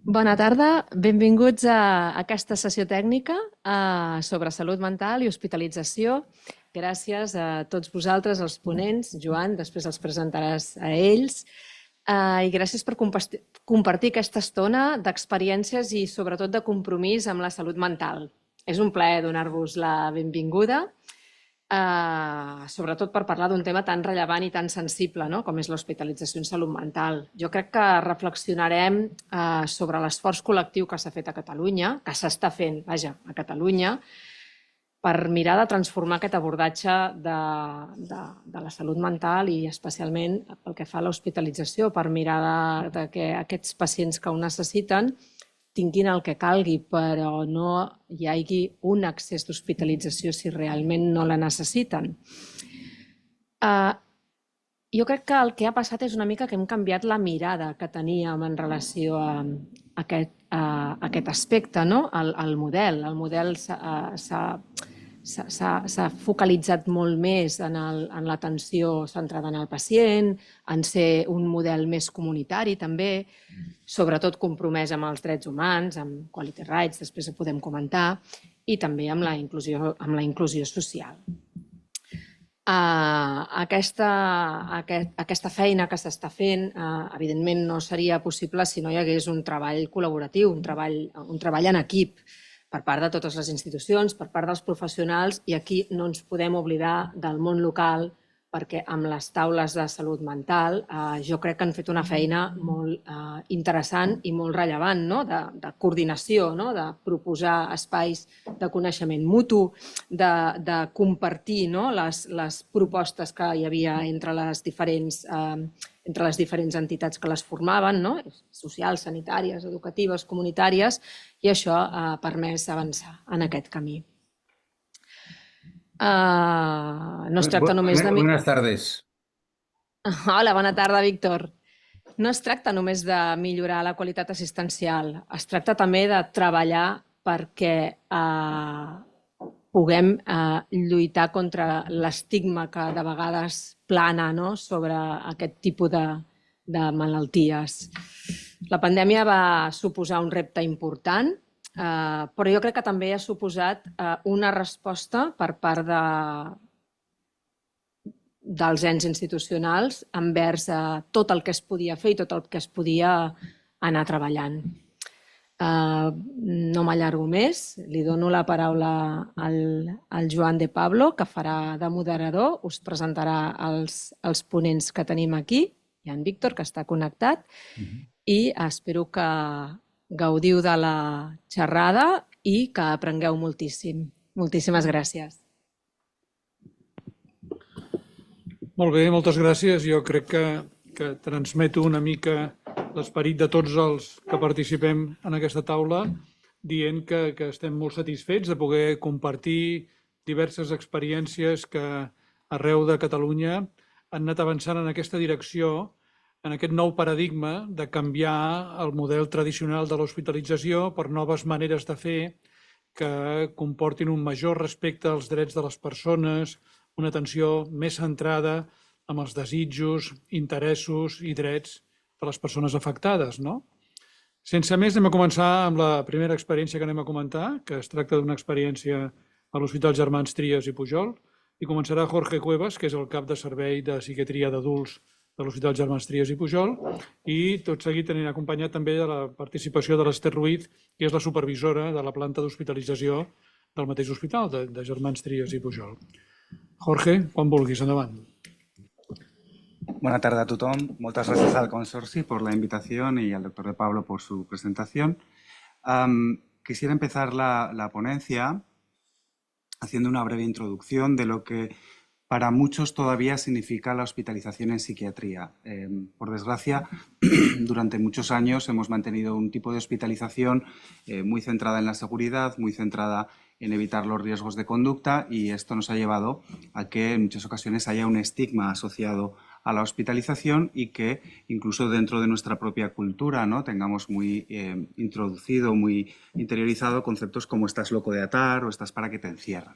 Bona tarda, benvinguts a aquesta sessió tècnica sobre salut mental i hospitalització. Gràcies a tots vosaltres, els ponents. Joan, després els presentaràs a ells. I gràcies per compartir aquesta estona d'experiències i sobretot de compromís amb la salut mental. És un plaer donar-vos la benvinguda, sobretot per parlar d'un tema tan rellevant i tan sensible, no?, com és l'hospitalització en salut mental. Jo crec que reflexionarem sobre l'esforç col·lectiu que s'ha fet a Catalunya, que s'està fent, vaja, a Catalunya, per mirar de transformar aquest abordatge de la salut mental i especialment pel que fa a l'hospitalització, per mirar de que aquests pacients que ho necessiten tinguin el que calgui, però no hi hagi un excés d'hospitalització si realment no la necessiten. Jo crec que el que ha passat és una mica que hem canviat la mirada que teníem en relació a aquest aspecte, no? El model s'ha focalitzat molt més en l'atenció centrada en el pacient, en ser un model més comunitari també, sobretot compromès amb els drets humans, amb quality rights, després ho podem comentar, i també amb la inclusió social. Aquesta feina que s'està fent, evidentment, no seria possible si no hi hagués un treball col·laboratiu, un treball en equip per part de totes les institucions, per part dels professionals, i aquí no ens podem oblidar del món local, perquè amb les taules de salut mental jo crec que han fet una feina molt interessant i molt rellevant, de coordinació, de proposar espais de coneixement mutu, de compartir les propostes que hi havia entre les diferents entitats que les formaven, socials, sanitàries, educatives, comunitàries, i això ha permès avançar en aquest camí. No es tracta només de... Buenas tardes. Hola, bona tarda, Víctor. No es tracta només de millorar la qualitat assistencial, es tracta també de treballar perquè puguem lluitar contra l'estigma que de vegades plana sobre aquest tipus de malalties. La pandèmia va suposar un repte important, però jo crec que també ha suposat una resposta per part dels ens institucionals envers tot el que es podia fer i tot el que es podia anar treballant. No m'allargo més, li dono la paraula al Joan de Pablo, que farà de moderador, us presentarà els ponents que tenim aquí, i en Víctor, que està connectat, i espero que gaudiu de la xerrada i que aprengueu moltíssim. Moltíssimes gràcies. Molt bé, moltes gràcies. Jo crec que transmeto una mica l'esperit de tots els que participem en aquesta taula, dient que estem molt satisfets de poder compartir diverses experiències que arreu de Catalunya han anat avançant en aquesta direcció, en aquest nou paradigma de canviar el model tradicional de l'hospitalització per noves maneres de fer que comportin un major respecte als drets de les persones, una atenció més centrada en els desitjos, interessos i drets de les persones afectades, no? Sense més, anem a començar amb la primera experiència que anem a comentar, que es tracta d'una experiència a l'Hospital Germans Trias i Pujol, i començarà Jorge Cuevas, que és el cap de servei de psiquiatria d'adults de l'Hospital Germans Trias i Pujol, i tot seguit anirà acompanyat també de la participació de l'Ester Ruiz, que és la supervisora de la planta d'hospitalització del mateix hospital, de Germans Trias i Pujol. Jorge, quan vulguis, endavant. Buenas tardes a tothom. Muchas gracias al Consorci por la invitación y al doctor de Pablo por su presentación. Quisiera empezar la ponencia haciendo una breve introducción de lo que para muchos todavía significa la hospitalización en psiquiatría. Por desgracia, durante muchos años hemos mantenido un tipo de hospitalización muy centrada en la seguridad, muy centrada en evitar los riesgos de conducta, y esto nos ha llevado a que en muchas ocasiones haya un estigma asociado a la hospitalización y que incluso dentro de nuestra propia cultura, ¿no?, tengamos muy introducido, muy interiorizado conceptos como estás loco de atar o estás para que te encierran.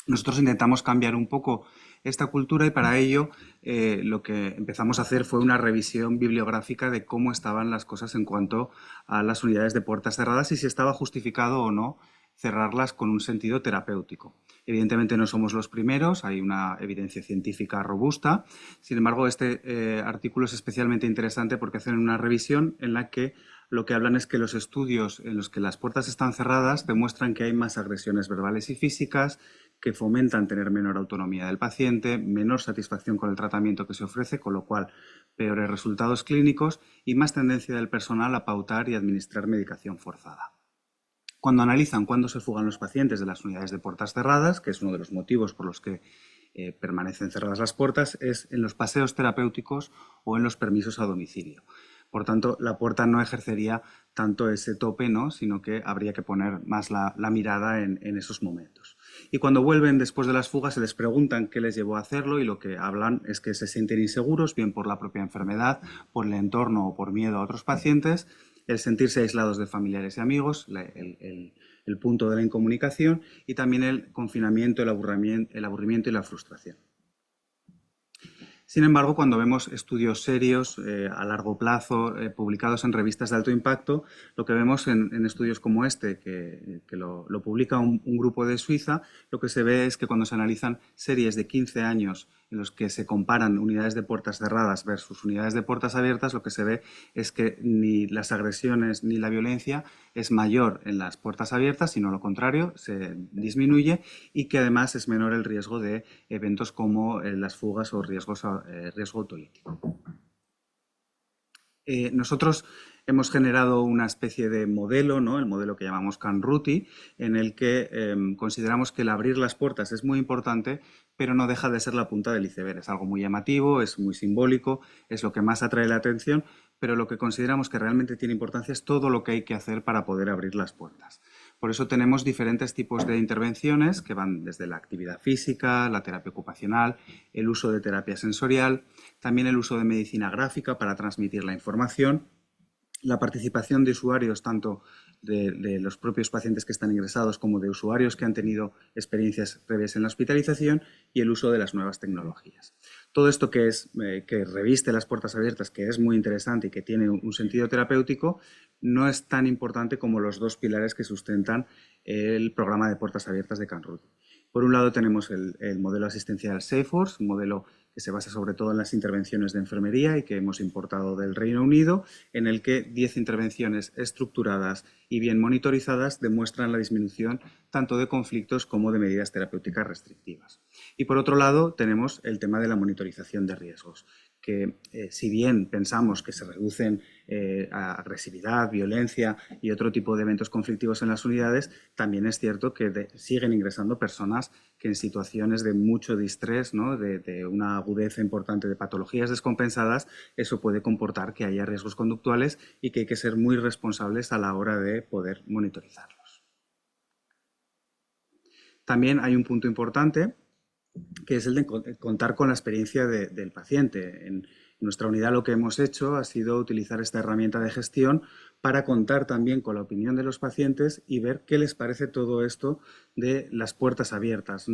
Nosotros intentamos cambiar un poco esta cultura y para ello lo que empezamos a hacer fue una revisión bibliográfica de cómo estaban las cosas en cuanto a las unidades de puertas cerradas y si estaba justificado o no cerrarlas con un sentido terapéutico. Evidentemente no somos los primeros, hay una evidencia científica robusta. Sin embargo, este artículo es especialmente interesante porque hacen una revisión en la que lo que hablan es que los estudios en los que las puertas están cerradas demuestran que hay más agresiones verbales y físicas, que fomentan tener menor autonomía del paciente, menor satisfacción con el tratamiento que se ofrece, con lo cual peores resultados clínicos y más tendencia del personal a pautar y administrar medicación forzada. Cuando analizan cuándo se fugan los pacientes de las unidades de puertas cerradas, que es uno de los motivos por los que permanecen cerradas las puertas, es en los paseos terapéuticos o en los permisos a domicilio. Por tanto, la puerta no ejercería tanto ese tope, ¿no?, sino que habría que poner más la mirada en esos momentos. Y cuando vuelven después de las fugas se les preguntan qué les llevó a hacerlo y lo que hablan es que se sienten inseguros, bien por la propia enfermedad, por el entorno o por miedo a otros pacientes, el sentirse aislados de familiares y amigos, el punto de la incomunicación y también el confinamiento, el aburrimiento y la frustración. Sin embargo, cuando vemos estudios serios a largo plazo publicados en revistas de alto impacto, lo que vemos en estudios como este, que lo publica un grupo de Suiza, lo que se ve es que cuando se analizan series de 15 años en los que se comparan unidades de puertas cerradas versus unidades de puertas abiertas, lo que se ve es que ni las agresiones ni la violencia es mayor en las puertas abiertas, sino lo contrario, se disminuye y que además es menor el riesgo de eventos como las fugas o riesgo autolítico. Nosotros hemos generado una especie de modelo, ¿no?, el modelo que llamamos Canruti, en el que consideramos que el abrir las puertas es muy importante, pero no deja de ser la punta del iceberg. Es algo muy llamativo, es muy simbólico, es lo que más atrae la atención, pero lo que consideramos que realmente tiene importancia es todo lo que hay que hacer para poder abrir las puertas. Por eso tenemos diferentes tipos de intervenciones que van desde la actividad física, la terapia ocupacional, el uso de terapia sensorial, también el uso de medicina gráfica para transmitir la información, la participación de usuarios tanto de los propios pacientes que están ingresados como de usuarios que han tenido experiencias previas en la hospitalización y el uso de las nuevas tecnologías. Todo esto que reviste las puertas abiertas, que es muy interesante y que tiene un sentido terapéutico, no es tan importante como los dos pilares que sustentan el programa de puertas abiertas de Canruti. Por un lado tenemos el modelo asistencial Safe-Force, un modelo que se basa sobre todo en las intervenciones de enfermería y que hemos importado del Reino Unido, en el que 10 intervenciones estructuradas y bien monitorizadas demuestran la disminución tanto de conflictos como de medidas terapéuticas restrictivas. Y por otro lado tenemos el tema de la monitorización de riesgos, que si bien pensamos que se reducen agresividad, violencia y otro tipo de eventos conflictivos en las unidades, también es cierto que siguen ingresando personas que en situaciones de mucho distrés, ¿no?, de una agudeza importante de patologías descompensadas, eso puede comportar que haya riesgos conductuales y que hay que ser muy responsables a la hora de poder monitorizarlos. También hay un punto importante que es el de contar con la experiencia del paciente. En nuestra unidad lo que hemos hecho ha sido utilizar esta herramienta de gestión para contar también con la opinión de los pacientes y ver qué les parece todo esto de las puertas abiertas.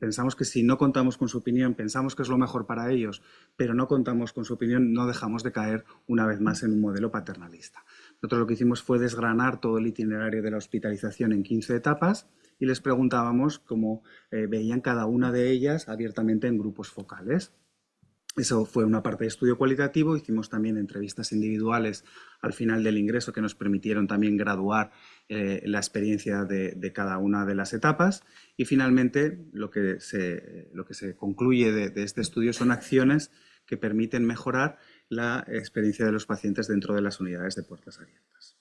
Pensamos que si no contamos con su opinión, pensamos que es lo mejor para ellos, pero no contamos con su opinión, no dejamos de caer una vez más en un modelo paternalista. Nosotros lo que hicimos fue desgranar todo el itinerario de la hospitalización en 15 etapas y les preguntábamos cómo veían cada una de ellas abiertamente en grupos focales. Eso fue una parte de estudio cualitativo. Hicimos también entrevistas individuales al final del ingreso que nos permitieron también graduar la experiencia de cada una de las etapas. Y finalmente lo que se concluye de este estudio son acciones que permiten mejorar la experiencia de los pacientes dentro de las unidades de puertas abiertas.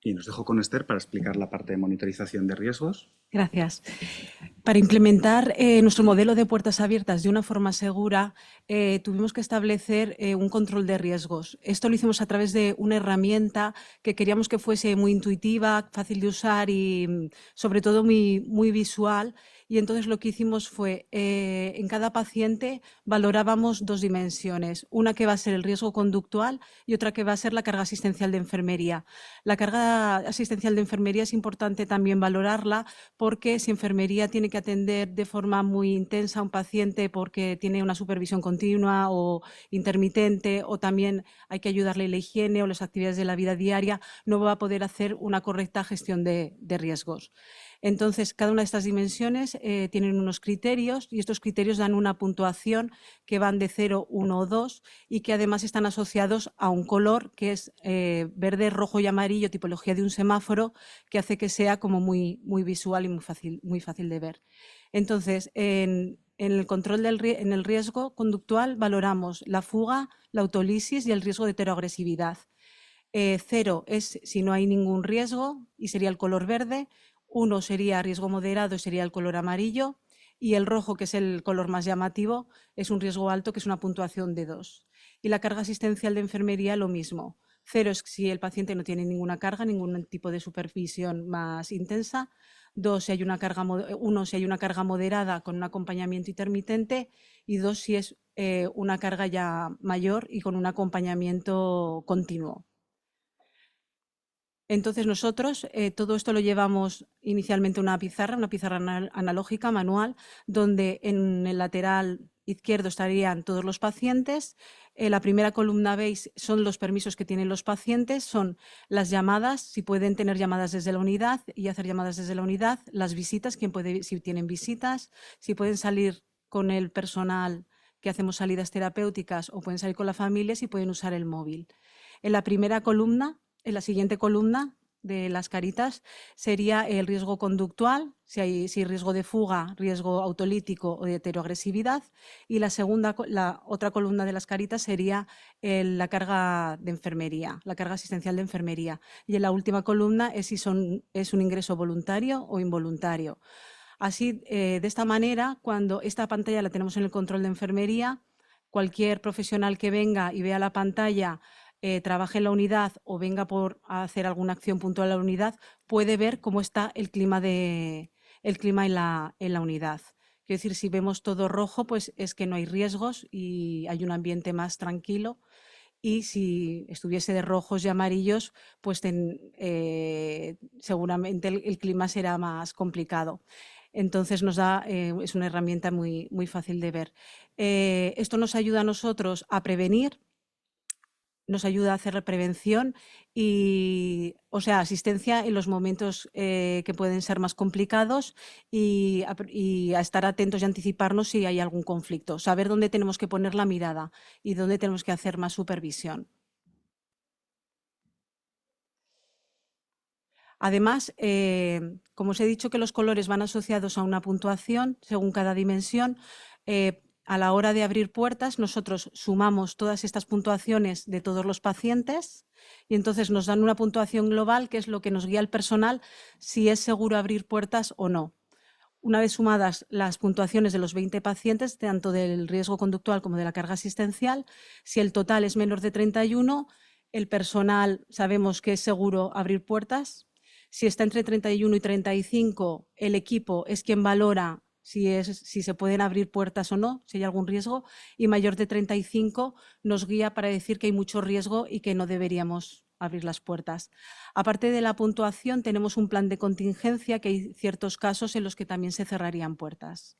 Y nos dejo con Esther para explicar la parte de monitorización de riesgos. Gracias. Para implementar nuestro modelo de puertas abiertas de una forma segura, tuvimos que establecer un control de riesgos. Esto lo hicimos a través de una herramienta que queríamos que fuese muy intuitiva, fácil de usar y sobre todo muy visual Y entonces lo que hicimos fue, en cada paciente valorábamos dos dimensiones, una que va a ser el riesgo conductual y otra que va a ser la carga asistencial de enfermería. La carga asistencial de enfermería es importante también valorarla porque si enfermería tiene que atender de forma muy intensa a un paciente porque tiene una supervisión continua o intermitente, o también hay que ayudarle en la higiene o las actividades de la vida diaria, no va a poder hacer una correcta gestión de riesgos. Entonces, cada una de estas dimensiones tienen unos criterios y estos criterios dan una puntuación que van de 0, 1 o 2 y que además están asociados a un color que es verde, rojo y amarillo, tipología de un semáforo, que hace que sea como muy visual y muy fácil de ver. Entonces, en el control en el riesgo conductual valoramos la fuga, la autólisis y el riesgo de heteroagresividad. 0 es si no hay ningún riesgo y sería el color verde. 1 sería riesgo moderado y sería el color amarillo. Y el rojo, que es el color más llamativo, es un riesgo alto, que es una puntuación de 2. Y la carga asistencial de enfermería, lo mismo. 0 es si el paciente no tiene ninguna carga, ningún tipo de supervisión más intensa. 2 si hay una carga, 1 si hay una carga moderada con un acompañamiento intermitente, y 2 si es una carga ya mayor y con un acompañamiento continuo. Entonces nosotros todo esto lo llevamos inicialmente a una pizarra analógica manual, donde en el lateral izquierdo estarían todos los pacientes. La primera columna, veis, son los permisos que tienen los pacientes, son las llamadas, si pueden tener llamadas desde la unidad y hacer llamadas desde la unidad, las visitas, si tienen visitas, si pueden salir con el personal que hacemos salidas terapéuticas o pueden salir con la familia, si pueden usar el móvil. En la primera columna, en la siguiente columna de las caritas, sería el riesgo conductual, si hay riesgo de fuga, riesgo autolítico o de heteroagresividad, y la otra columna de las caritas sería la carga de enfermería, la carga asistencial de enfermería, y en la última columna es si es un ingreso voluntario o involuntario. Así, de esta manera, cuando esta pantalla la tenemos en el control de enfermería, cualquier profesional que venga y vea la pantalla, trabaje en la unidad o venga a hacer alguna acción puntual en la unidad, puede ver cómo está el clima en la unidad. Quiero decir, si vemos todo rojo, pues es que no hay riesgos y hay un ambiente más tranquilo. Y si estuviese de rojos y amarillos, pues seguramente el clima será más complicado. Entonces es una herramienta muy fácil de ver. Esto nos ayuda a nosotros a prevenir, nos ayuda a hacer prevención y, asistencia en los momentos que pueden ser más complicados y a estar atentos y anticiparnos si hay algún conflicto, saber dónde tenemos que poner la mirada y dónde tenemos que hacer más supervisión. Además, como os he dicho que los colores van asociados a una puntuación según cada dimensión, a la hora de abrir puertas nosotros sumamos todas estas puntuaciones de todos los pacientes y entonces nos dan una puntuación global, que es lo que nos guía al personal si es seguro abrir puertas o no. Una vez sumadas las puntuaciones de los 20 pacientes, tanto del riesgo conductual como de la carga asistencial, si el total es menor de 31, el personal sabemos que es seguro abrir puertas. Si está entre 31 y 35, el equipo es quien valora si se pueden abrir puertas o no, si hay algún riesgo, y mayor de 35 nos guía para decir que hay mucho riesgo y que no deberíamos abrir las puertas. Aparte de la puntuación, tenemos un plan de contingencia, que hay ciertos casos en los que también se cerrarían puertas.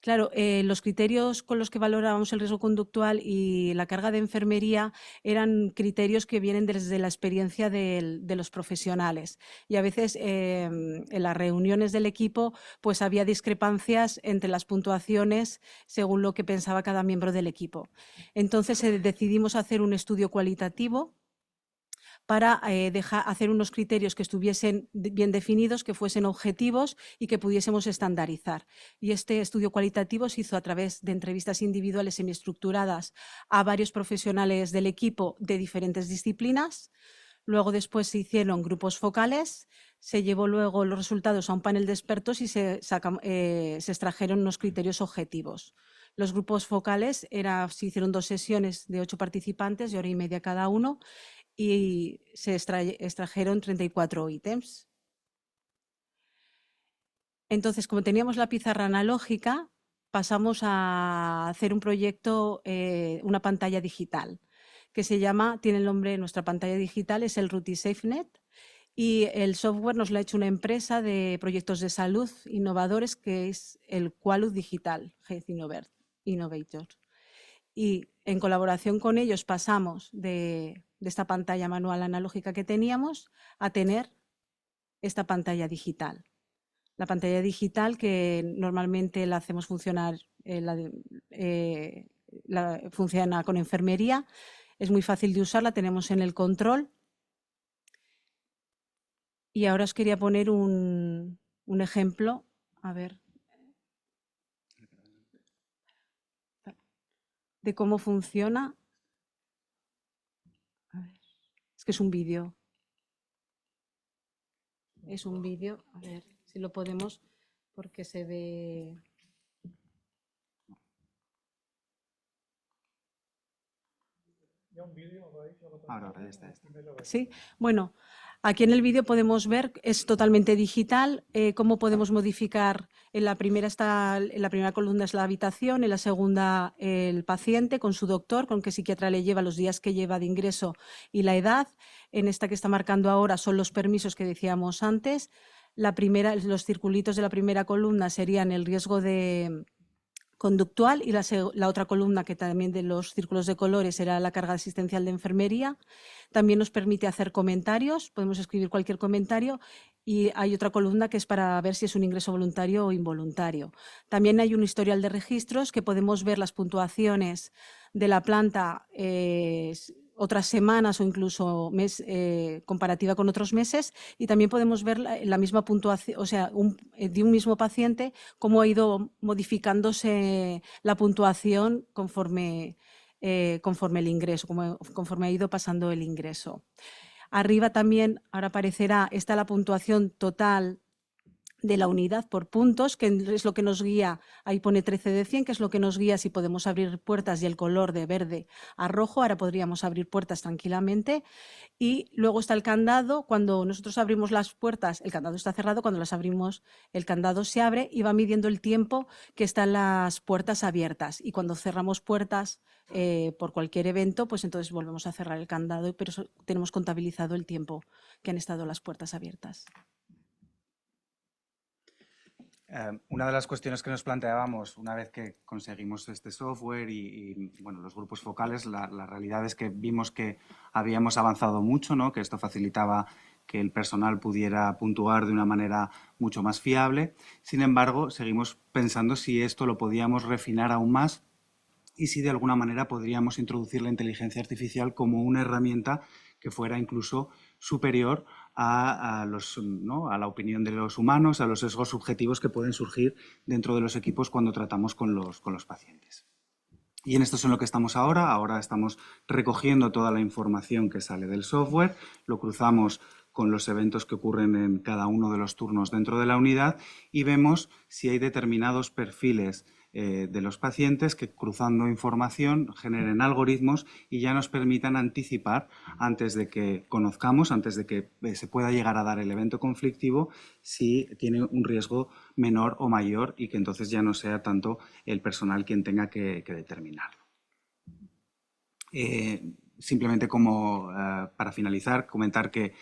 Claro, los criterios con los que valorábamos el riesgo conductual y la carga de enfermería eran criterios que vienen desde la experiencia de los profesionales. Y a veces en las reuniones del equipo pues había discrepancias entre las puntuaciones según lo que pensaba cada miembro del equipo. Entonces decidimos hacer un estudio cualitativo para hacer unos criterios que estuviesen bien definidos, que fuesen objetivos y que pudiésemos estandarizar. Y este estudio cualitativo se hizo a través de entrevistas individuales semiestructuradas a varios profesionales del equipo de diferentes disciplinas. Luego después se hicieron grupos focales, se llevó luego los resultados a un panel de expertos y se extrajeron unos criterios objetivos. Los grupos focales se hicieron 2 sesiones de 8 participantes de 1h30 cada uno y se extrajeron 34 ítems. Entonces, como teníamos la pizarra analógica, pasamos a hacer un proyecto, una pantalla digital, que tiene el nombre de nuestra pantalla digital, es el Ruti SafeNet, y el software nos lo ha hecho una empresa de proyectos de salud innovadores que es el Qualud Digital Health Innovator. Y en colaboración con ellos pasamos de esta pantalla manual analógica que teníamos a tener esta pantalla digital. La pantalla digital que normalmente la hacemos funcionar, funciona con enfermería, es muy fácil de usar, la tenemos en el control. Y ahora os quería poner un ejemplo, a ver, de cómo funciona. A ver, es que es un vídeo. Es un vídeo, a ver si lo podemos, porque se ve. Ahora ya está. Sí, bueno, aquí en el vídeo podemos ver, es totalmente digital, cómo podemos modificar. En la primera columna es la habitación, en la segunda el paciente con su doctor, con qué psiquiatra le lleva, los días que lleva de ingreso y la edad. En esta que está marcando ahora son los permisos que decíamos antes. Los circulitos de la primera columna serían el riesgo conductual y la otra columna, que también de los círculos de colores, era la carga asistencial de enfermería. También nos permite hacer comentarios, podemos escribir cualquier comentario, y hay otra columna que es para ver si es un ingreso voluntario o involuntario. También hay un historial de registros que podemos ver las puntuaciones de la planta otras semanas o incluso comparativa con otros meses, y también podemos ver la misma puntuación, o sea, de un mismo paciente, cómo ha ido modificándose la puntuación conforme el ingreso, conforme ha ido pasando el ingreso. Arriba también, ahora aparecerá, está la puntuación total de la unidad por puntos, que es lo que nos guía, ahí pone 13 de 100, que es lo que nos guía si podemos abrir puertas, y el color de verde a rojo. Ahora podríamos abrir puertas tranquilamente. Y luego está el candado. Cuando nosotros abrimos las puertas, el candado está cerrado. Cuando las abrimos, el candado se abre y va midiendo el tiempo que están las puertas abiertas. Y cuando cerramos puertas por cualquier evento, pues entonces volvemos a cerrar el candado, pero tenemos contabilizado el tiempo que han estado las puertas abiertas. Una de las cuestiones que nos planteábamos una vez que conseguimos este software y bueno, los grupos focales, la realidad es que vimos que habíamos avanzado mucho, ¿no? Que esto facilitaba que el personal pudiera puntuar de una manera mucho más fiable. Sin embargo, seguimos pensando si esto lo podíamos refinar aún más y si de alguna manera podríamos introducir la inteligencia artificial como una herramienta que fuera incluso superior a la opinión de los humanos, a los sesgos subjetivos que pueden surgir dentro de los equipos cuando tratamos con los pacientes. Y en esto es en lo que estamos ahora. Ahora estamos recogiendo toda la información que sale del software, lo cruzamos con los eventos que ocurren en cada uno de los turnos dentro de la unidad y vemos si hay determinados perfiles de los pacientes que, cruzando información, generen algoritmos y ya nos permitan anticipar, antes de que conozcamos, antes de que se pueda llegar a dar el evento conflictivo, si tiene un riesgo menor o mayor, y que entonces ya no sea tanto el personal quien tenga que determinarlo. Simplemente para finalizar, comentar que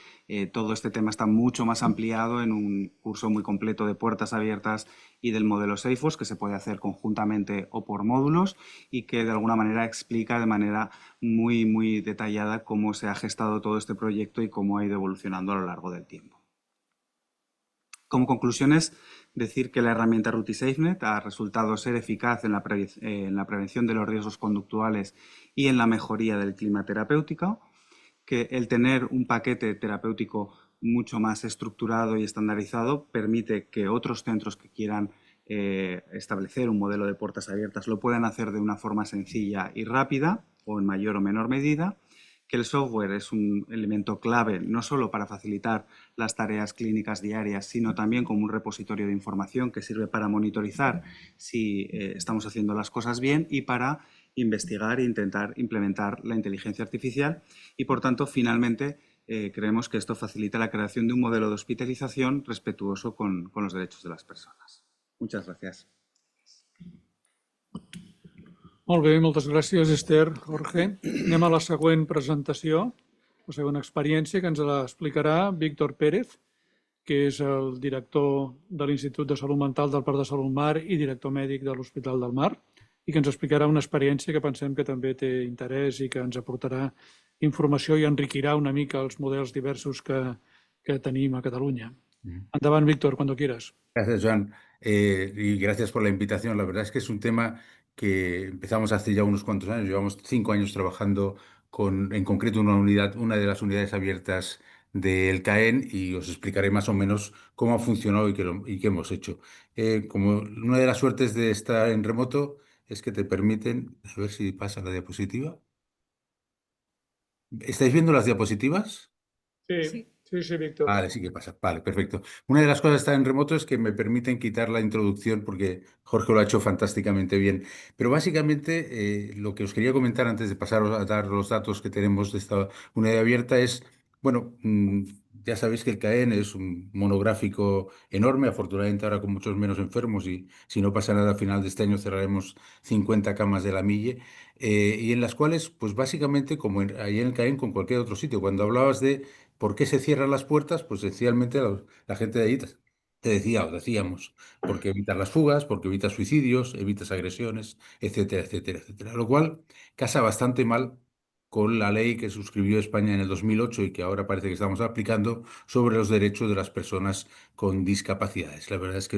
todo este tema está mucho más ampliado en un curso muy completo de puertas abiertas y del modelo SafeForce, que se puede hacer conjuntamente o por módulos, y que de alguna manera explica de manera muy, muy detallada cómo se ha gestado todo este proyecto y cómo ha ido evolucionando a lo largo del tiempo. Como conclusiones, decir que la herramienta Ruti SafeNet ha resultado ser eficaz en la prevención de los riesgos conductuales y en la mejoría del clima terapéutico, que el tener un paquete terapéutico mucho más estructurado y estandarizado permite que otros centros que quieran establecer un modelo de puertas abiertas lo puedan hacer de una forma sencilla y rápida, o en mayor o menor medida, que el software es un elemento clave no solo para facilitar las tareas clínicas diarias, sino también como un repositorio de información que sirve para monitorizar si estamos haciendo las cosas bien y para investigar e intentar implementar la inteligencia artificial. Y, por tanto, finalmente, creemos que esto facilita la creación de un modelo de hospitalización respetuoso con los derechos de las personas. Muchas gracias. Molt bé, moltes gràcies, Esther, Jorge. Anem a la següent presentació, la següent experiència, que ens l'explicarà Víctor Pérez, que és el director de l'Institut de Salut Mental del Parc de Salut Mar i director mèdic de l'Hospital del Mar, i que ens explicarà una experiència que pensem que també té interès i que ens aportarà informació i enriquirà una mica els models diversos que tenim a Catalunya. Endavant, Víctor, cuando quieras. Gracias, Joan. Y gracias por la invitación. La verdad es que es un tema que empezamos hace ya unos cuantos años. Llevamos 5 años trabajando en concreto, una de las unidades abiertas del CAEN, y os explicaré más o menos cómo ha funcionado y qué hemos hecho. Como una de las suertes de estar en remoto es que te permiten, a ver si pasa la diapositiva. ¿Estáis viendo las diapositivas? Sí, Víctor. Vale, sí que pasa. Vale, perfecto. Una de las cosas de estar en remoto es que me permiten quitar la introducción porque Jorge lo ha hecho fantásticamente bien. Pero básicamente lo que os quería comentar antes de pasar a dar los datos que tenemos de esta unidad abierta es, bueno, ya sabéis que el CAEN es un monográfico enorme, afortunadamente ahora con muchos menos enfermos, y si no pasa nada a final de este año cerraremos 50 camas de la Mille, y en las cuales, pues básicamente, como ahí en el CAEN, con cualquier otro sitio, cuando hablabas de ¿por qué se cierran las puertas? Pues sencillamente la gente de allí te decía o decíamos, porque evitas las fugas, porque evitas suicidios, evitas agresiones, etcétera, etcétera, etcétera. Lo cual casa bastante mal con la ley que suscribió España en el 2008 y que ahora parece que estamos aplicando sobre los derechos de las personas con discapacidades. La verdad es que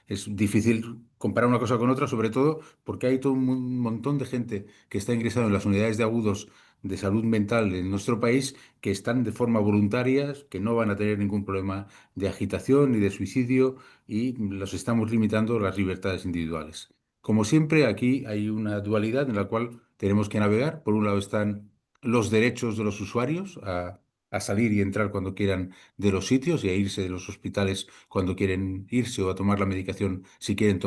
es difícil comparar una cosa con otra, sobre todo porque hay todo un montón de gente que está ingresado en las unidades de agudos de salud mental en nuestro país, que están de forma voluntaria, que no van a tener ningún problema de agitación ni de suicidio, y los estamos limitando las libertades individuales. Como siempre, aquí hay una dualidad en la cual tenemos que navegar. Por un lado están los derechos de los usuarios a salir y entrar cuando quieran de los sitios y a irse de los hospitales cuando quieren irse, o a tomar la medicación si quieren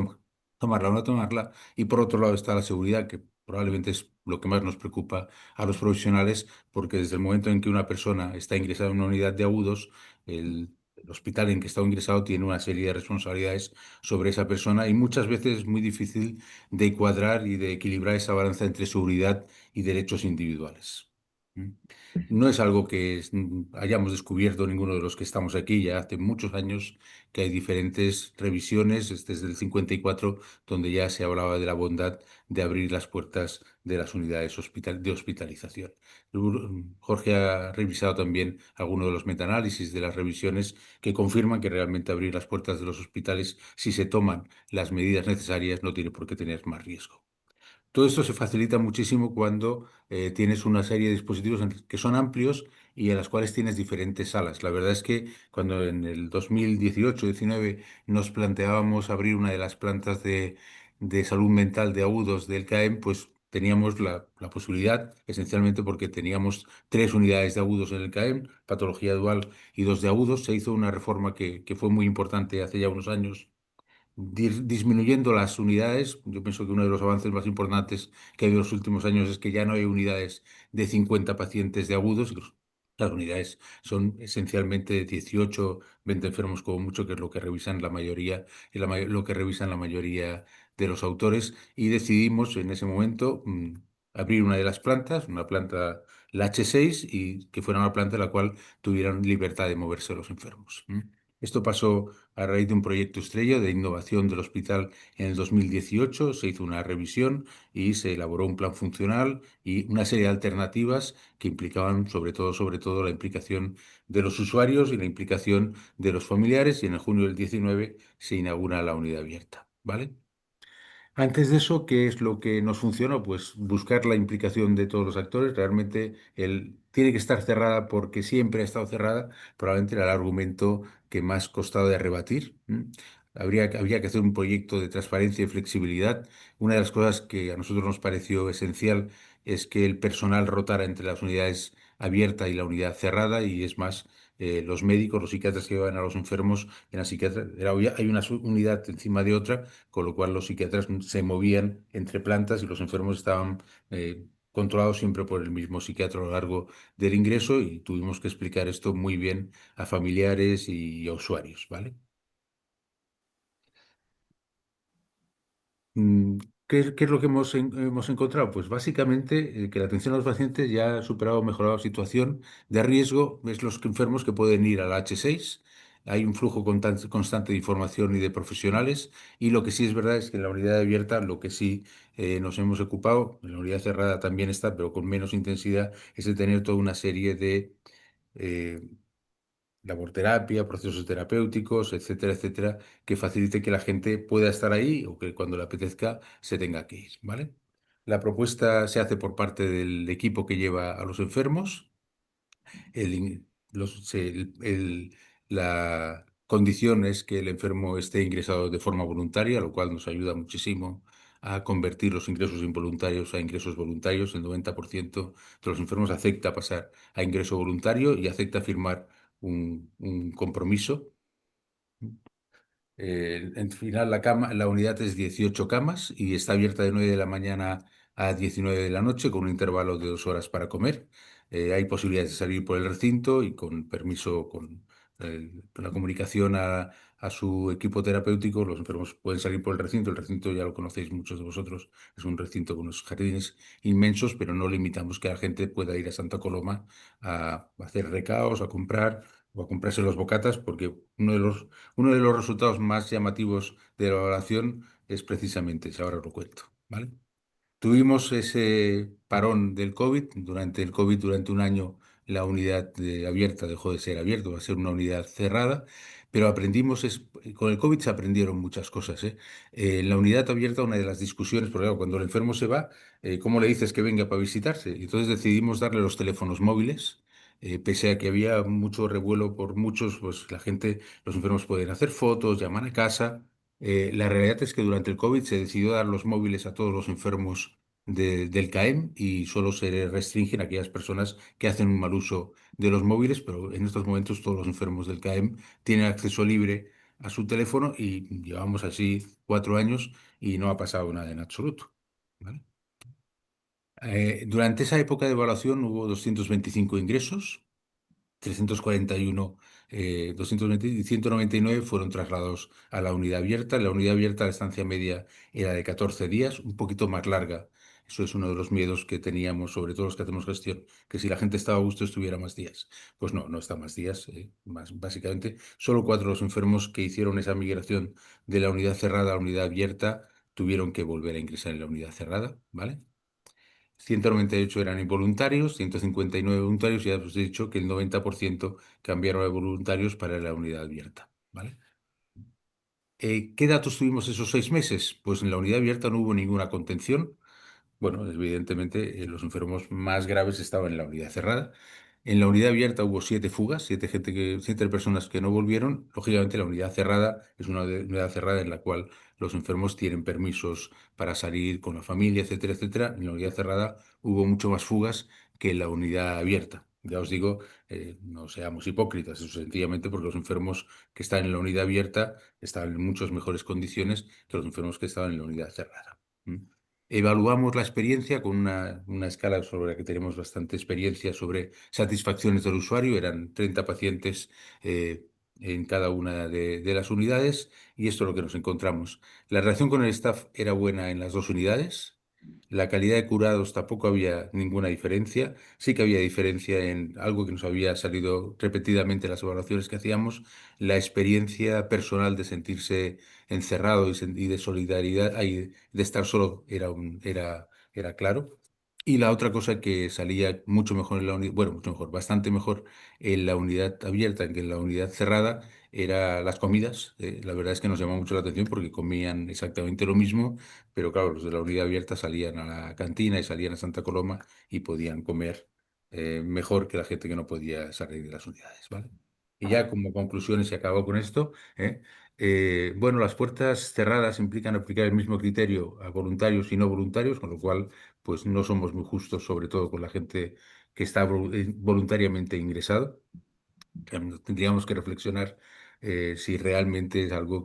tomarla o no tomarla. Y por otro lado está la seguridad, que probablemente es lo que más nos preocupa a los profesionales, porque desde el momento en que una persona está ingresada en una unidad de agudos, el hospital en que está ingresado tiene una serie de responsabilidades sobre esa persona, y muchas veces es muy difícil de cuadrar y de equilibrar esa balanza entre seguridad y derechos individuales. No es algo que hayamos descubierto ninguno de los que estamos aquí. Ya hace muchos años que hay diferentes revisiones, desde el 54, donde ya se hablaba de la bondad de abrir las puertas de las unidades de hospitalización. Jorge ha revisado también algunos de los metaanálisis de las revisiones que confirman que realmente abrir las puertas de los hospitales, si se toman las medidas necesarias, no tiene por qué tener más riesgo. Todo esto se facilita muchísimo cuando tienes una serie de dispositivos que son amplios y en las cuales tienes diferentes salas. La verdad es que cuando en el 2018-19 nos planteábamos abrir una de las plantas de salud mental de agudos del CAEM, pues teníamos la posibilidad, esencialmente porque teníamos 3 unidades de agudos en el CAEM, patología dual y 2 de agudos. Se hizo una reforma que fue muy importante hace ya unos años, disminuyendo las unidades. Yo pienso que uno de los avances más importantes que ha habido en los últimos años es que ya no hay unidades de 50 pacientes de agudos. Las unidades son esencialmente de 18, 20 enfermos como mucho, que es lo que revisan la mayoría, y lo que revisan la mayoría de los autores. Y decidimos en ese momento abrir una de las plantas, una planta, la H6, y que fuera una planta en la cual tuvieran libertad de moverse los enfermos. Esto pasó a raíz de un proyecto estrella de innovación del hospital en el 2018. Se hizo una revisión y se elaboró un plan funcional y una serie de alternativas que implicaban sobre todo la implicación de los usuarios y la implicación de los familiares, y en el junio del 19 se inaugura la unidad abierta. ¿Vale? Antes de eso, ¿qué es lo que nos funcionó? Pues buscar la implicación de todos los actores. Realmente tiene que estar cerrada porque siempre ha estado cerrada. Probablemente era el argumento que más costado de rebatir. Había que hacer un proyecto de transparencia y flexibilidad. Una de las cosas que a nosotros nos pareció esencial es que el personal rotara entre las unidades abierta y la unidad cerrada, y es más, los médicos, los psiquiatras que llevan a los enfermos en la psiquiatría, hay una unidad encima de otra, con lo cual los psiquiatras se movían entre plantas y los enfermos estaban controlado siempre por el mismo psiquiatra a lo largo del ingreso y tuvimos que explicar esto muy bien a familiares y a usuarios, ¿vale? Mm, qué es lo que hemos encontrado? Pues básicamente que la atención a los pacientes ya ha superado o mejorado la situación de riesgo. Es los enfermos que pueden ir al H6. Hay un flujo constante de información y de profesionales. Y lo que sí es verdad es que en la unidad abierta, lo que sí nos hemos ocupado, en la unidad cerrada también está, pero con menos intensidad, es de tener toda una serie de eh, laborterapia, procesos terapéuticos, etcétera, etcétera, que facilite que la gente pueda estar ahí o que cuando le apetezca se tenga que ir, ¿vale? La propuesta se hace por parte del equipo que lleva a los enfermos. La condición es que el enfermo esté ingresado de forma voluntaria, lo cual nos ayuda muchísimo a convertir los ingresos involuntarios a ingresos voluntarios. El 90% de los enfermos acepta pasar a ingreso voluntario y acepta firmar un compromiso. En final, la unidad es 18 camas y está abierta de 9 de la mañana a 19 de la noche con un intervalo de 2 horas para comer. Hay posibilidades de salir por el recinto y con permiso, con la comunicación a su equipo terapéutico, los enfermos pueden salir por el recinto. El recinto ya lo conocéis muchos de vosotros, es un recinto con unos jardines inmensos, pero no limitamos que la gente pueda ir a Santa Coloma a hacer recaos, a comprar o a comprarse los bocatas, porque uno de los resultados más llamativos de la evaluación es precisamente ese, ahora os lo cuento, ¿vale? Tuvimos ese parón del COVID. Durante el COVID, durante un año, la unidad abierta dejó de ser abierta, va a ser una unidad cerrada, pero con el COVID se aprendieron muchas cosas, ¿eh? En la unidad abierta, una de las discusiones, porque claro, cuando el enfermo se va, ¿cómo le dices que venga para visitarse? Y entonces decidimos darle los teléfonos móviles. Pese a que había mucho revuelo por muchos, pues la gente, los enfermos pueden hacer fotos, llaman a casa. La realidad es que durante el COVID se decidió dar los móviles a todos los enfermos del CAEM y solo se restringen a aquellas personas que hacen un mal uso de los móviles, pero en estos momentos todos los enfermos del CAEM tienen acceso libre a su teléfono y llevamos así 4 años y no ha pasado nada en absoluto, ¿vale? Durante esa época de evaluación hubo 225 ingresos. 341, 220 y 199 fueron trasladados a la unidad abierta. En la unidad abierta la estancia media era de 14 días, un poquito más larga. Eso es uno de los miedos que teníamos, sobre todo los que hacemos gestión, que si la gente estaba a gusto estuviera más días. Pues no, no está más días. Básicamente, solo 4 de los enfermos que hicieron esa migración de la unidad cerrada a la unidad abierta tuvieron que volver a ingresar en la unidad cerrada, ¿vale? 198 eran involuntarios, 159 voluntarios, y ya os he dicho que el 90% cambiaron a voluntarios para la unidad abierta, ¿vale? ¿Qué datos tuvimos esos 6 meses? Pues en la unidad abierta no hubo ninguna contención. Bueno, evidentemente los enfermos más graves estaban en la unidad cerrada. En la unidad abierta hubo 7 fugas, 7 personas que no volvieron. Lógicamente, la unidad cerrada es una unidad cerrada en la cual los enfermos tienen permisos para salir con la familia, etcétera, etcétera. En la unidad cerrada hubo mucho más fugas que en la unidad abierta. Ya os digo, no seamos hipócritas, eso sencillamente porque los enfermos que están en la unidad abierta estaban en muchas mejores condiciones que los enfermos que estaban en la unidad cerrada. ¿Mm? Evaluamos la experiencia con una escala sobre la que tenemos bastante experiencia sobre satisfacciones del usuario. Eran 30 pacientes en cada una de las unidades y esto es lo que nos encontramos. La relación con el staff era buena en las dos unidades. La calidad de curados tampoco había ninguna diferencia. Sí que había diferencia en algo que nos había salido repetidamente en las evaluaciones que hacíamos, la experiencia personal de sentirse encerrado y de solidaridad, de estar solo era claro. Y la otra cosa que salía mucho mejor en la unidad, bueno, mucho mejor, bastante mejor en la unidad abierta que en la unidad cerrada, era las comidas. La verdad es que nos llamó mucho la atención porque comían exactamente lo mismo, pero claro, los de la unidad abierta salían a la cantina y salían a Santa Coloma y podían comer mejor que la gente que no podía salir de las unidades, ¿vale? Y ya como conclusiones, y acabo con esto, bueno, las puertas cerradas implican aplicar el mismo criterio a voluntarios y no voluntarios, con lo cual, pues no somos muy justos, sobre todo con la gente que está voluntariamente ingresado. Tendríamos que reflexionar si realmente es algo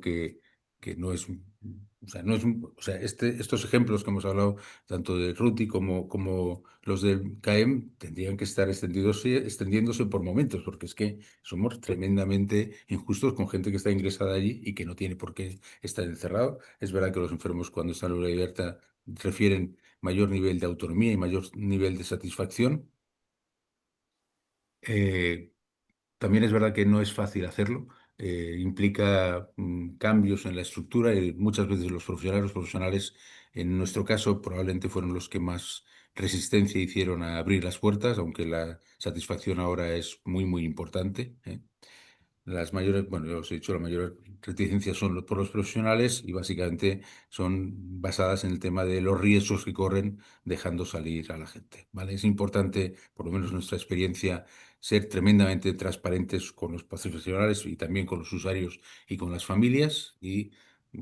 que no es, o sea, estos ejemplos que hemos hablado, tanto de Ruti como los del CAEM, tendrían que estar extendiéndose por momentos, porque es que somos tremendamente injustos con gente que está ingresada allí y que no tiene por qué estar encerrado. Es verdad que los enfermos cuando están en la libertad refieren mayor nivel de autonomía y mayor nivel de satisfacción. También es verdad que no es fácil hacerlo, implica cambios en la estructura y muchas veces los profesionales, en nuestro caso, probablemente fueron los que más resistencia hicieron a abrir las puertas, aunque la satisfacción ahora es muy, muy importante, ¿eh? Las mayores, bueno, ya os he dicho, las mayores reticencias son por los profesionales y básicamente son basadas en el tema de los riesgos que corren dejando salir a la gente, ¿vale? Es importante, por lo menos en nuestra experiencia, ser tremendamente transparentes con los profesionales y también con los usuarios y con las familias. Y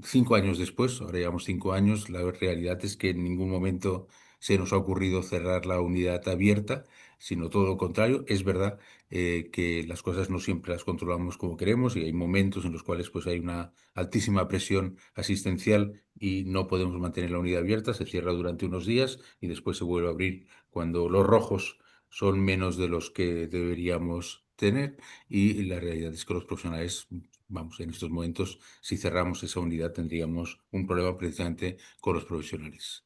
5 años después, ahora llevamos 5 años, la realidad es que en ningún momento se nos ha ocurrido cerrar la unidad abierta, sino todo lo contrario. Es verdad que las cosas no siempre las controlamos como queremos y hay momentos en los cuales pues, hay una altísima presión asistencial y no podemos mantener la unidad abierta, se cierra durante unos días y después se vuelve a abrir cuando los rojos son menos de los que deberíamos tener y la realidad es que los profesionales, vamos, en estos momentos, si cerramos esa unidad tendríamos un problema precisamente con los profesionales.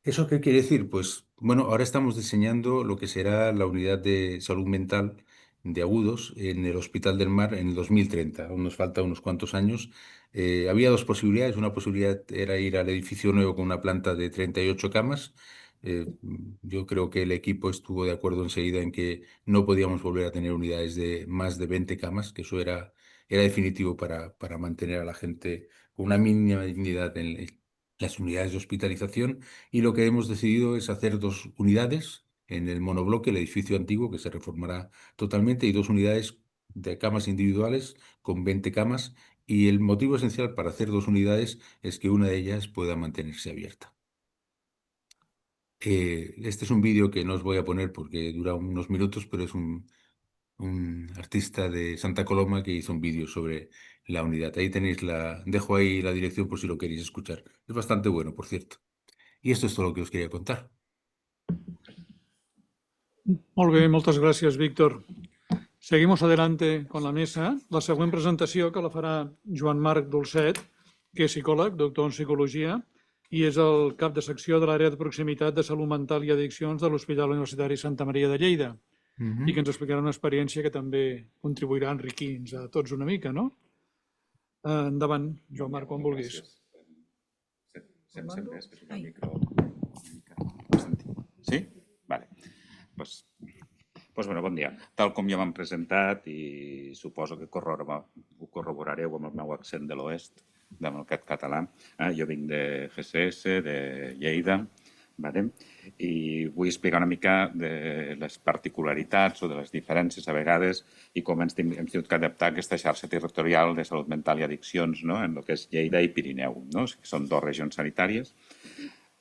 ¿Eso qué quiere decir? Pues bueno, ahora estamos diseñando lo que será la unidad de salud mental de agudos en el Hospital del Mar en el 2030. Aún nos falta unos cuantos años. Había dos posibilidades. Una posibilidad era ir al edificio nuevo con una planta de 38 camas. Yo creo que el equipo estuvo de acuerdo enseguida en que no podíamos volver a tener unidades de más de 20 camas, que eso era definitivo para mantener a la gente con una mínima dignidad en las unidades de hospitalización y lo que hemos decidido es hacer 2 unidades en el monobloque, el edificio antiguo, que se reformará totalmente, y 2 unidades de camas individuales con 20 camas. Y el motivo esencial para hacer 2 unidades es que una de ellas pueda mantenerse abierta. Este es un vídeo que no os voy a poner porque dura unos minutos, pero es un artista de Santa Coloma que hizo un vídeo sobre la unidad. Ahí tenéis dejo ahí la dirección por si lo queréis escuchar. Es bastante bueno, por cierto. Y esto es todo lo que os quería contar. Molt bé, moltes gràcies, Víctor. Seguimos adelante con la mesa. La següent presentació que la farà Joan Marc Dolcet, que és psicòleg, doctor en psicologia, i és el cap de secció de l'àrea de proximitat de salut mental i addiccions de l'Hospital Universitari Santa Maria de Lleida, i que ens explicarà una experiència que també contribuirà a enriquir-nos a tots una mica, no? Endavant, Joan Marc, quan vulguis. Sempre és que és una micro... Sí? Vale. Pues bueno, bon dia. Tal com ja m'han presentat i suposo que ho corroborareu amb el meu accent de l'oest, del mercat català. Jo vinc de GCS, de Lleida, vale? I vull explicar una mica de les particularitats o de les diferències a vegades i com hem tingut que adaptar aquesta xarxa territorial de salut mental i addiccions, no? En el que és Lleida i Pirineu, no? Que són 2 regions sanitàries.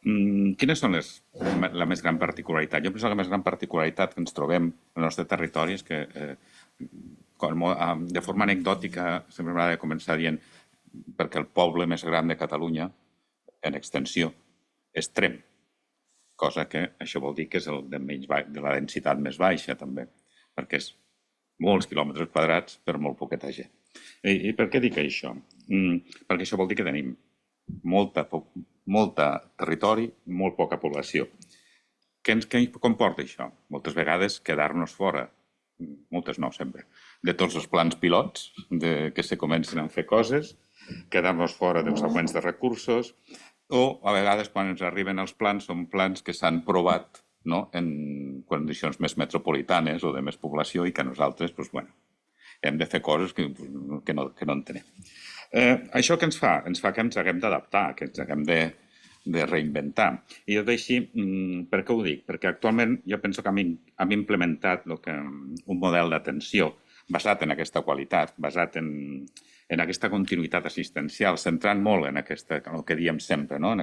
Quines són la més gran particularitat? Jo penso que la més gran particularitat que ens trobem al nostre territori és que, de forma anecdòtica, sempre m'agrada començar dient perquè el poble més gran de Catalunya, en extensió, és Tremp, cosa que això vol dir que és el de la densitat més baixa, també, perquè és molts quilòmetres quadrats per molt poqueta gent. I per què dic això? Perquè això vol dir que tenim molta territori, molt poca població. Què comporta això? Moltes vegades quedar-nos fora, moltes no sempre, de tots els plans pilots, que se comencen a fer coses, quedar-nos fora dels augments de recursos, o a vegades quan ens arriben els plans són plans que s'han provat en condicions més metropolitanes o de més població i que nosaltres hem de fer coses que no entenem. Això què ens fa? Ens fa que ens haguem d'adaptar, que ens haguem de reinventar. I jo d'així, per què ho dic? Perquè actualment jo penso que hem implementat un model d'atenció basat en aquesta qualitat, basat en en aquesta continuïtat assistencial, centrant molt en el que diem sempre, no? En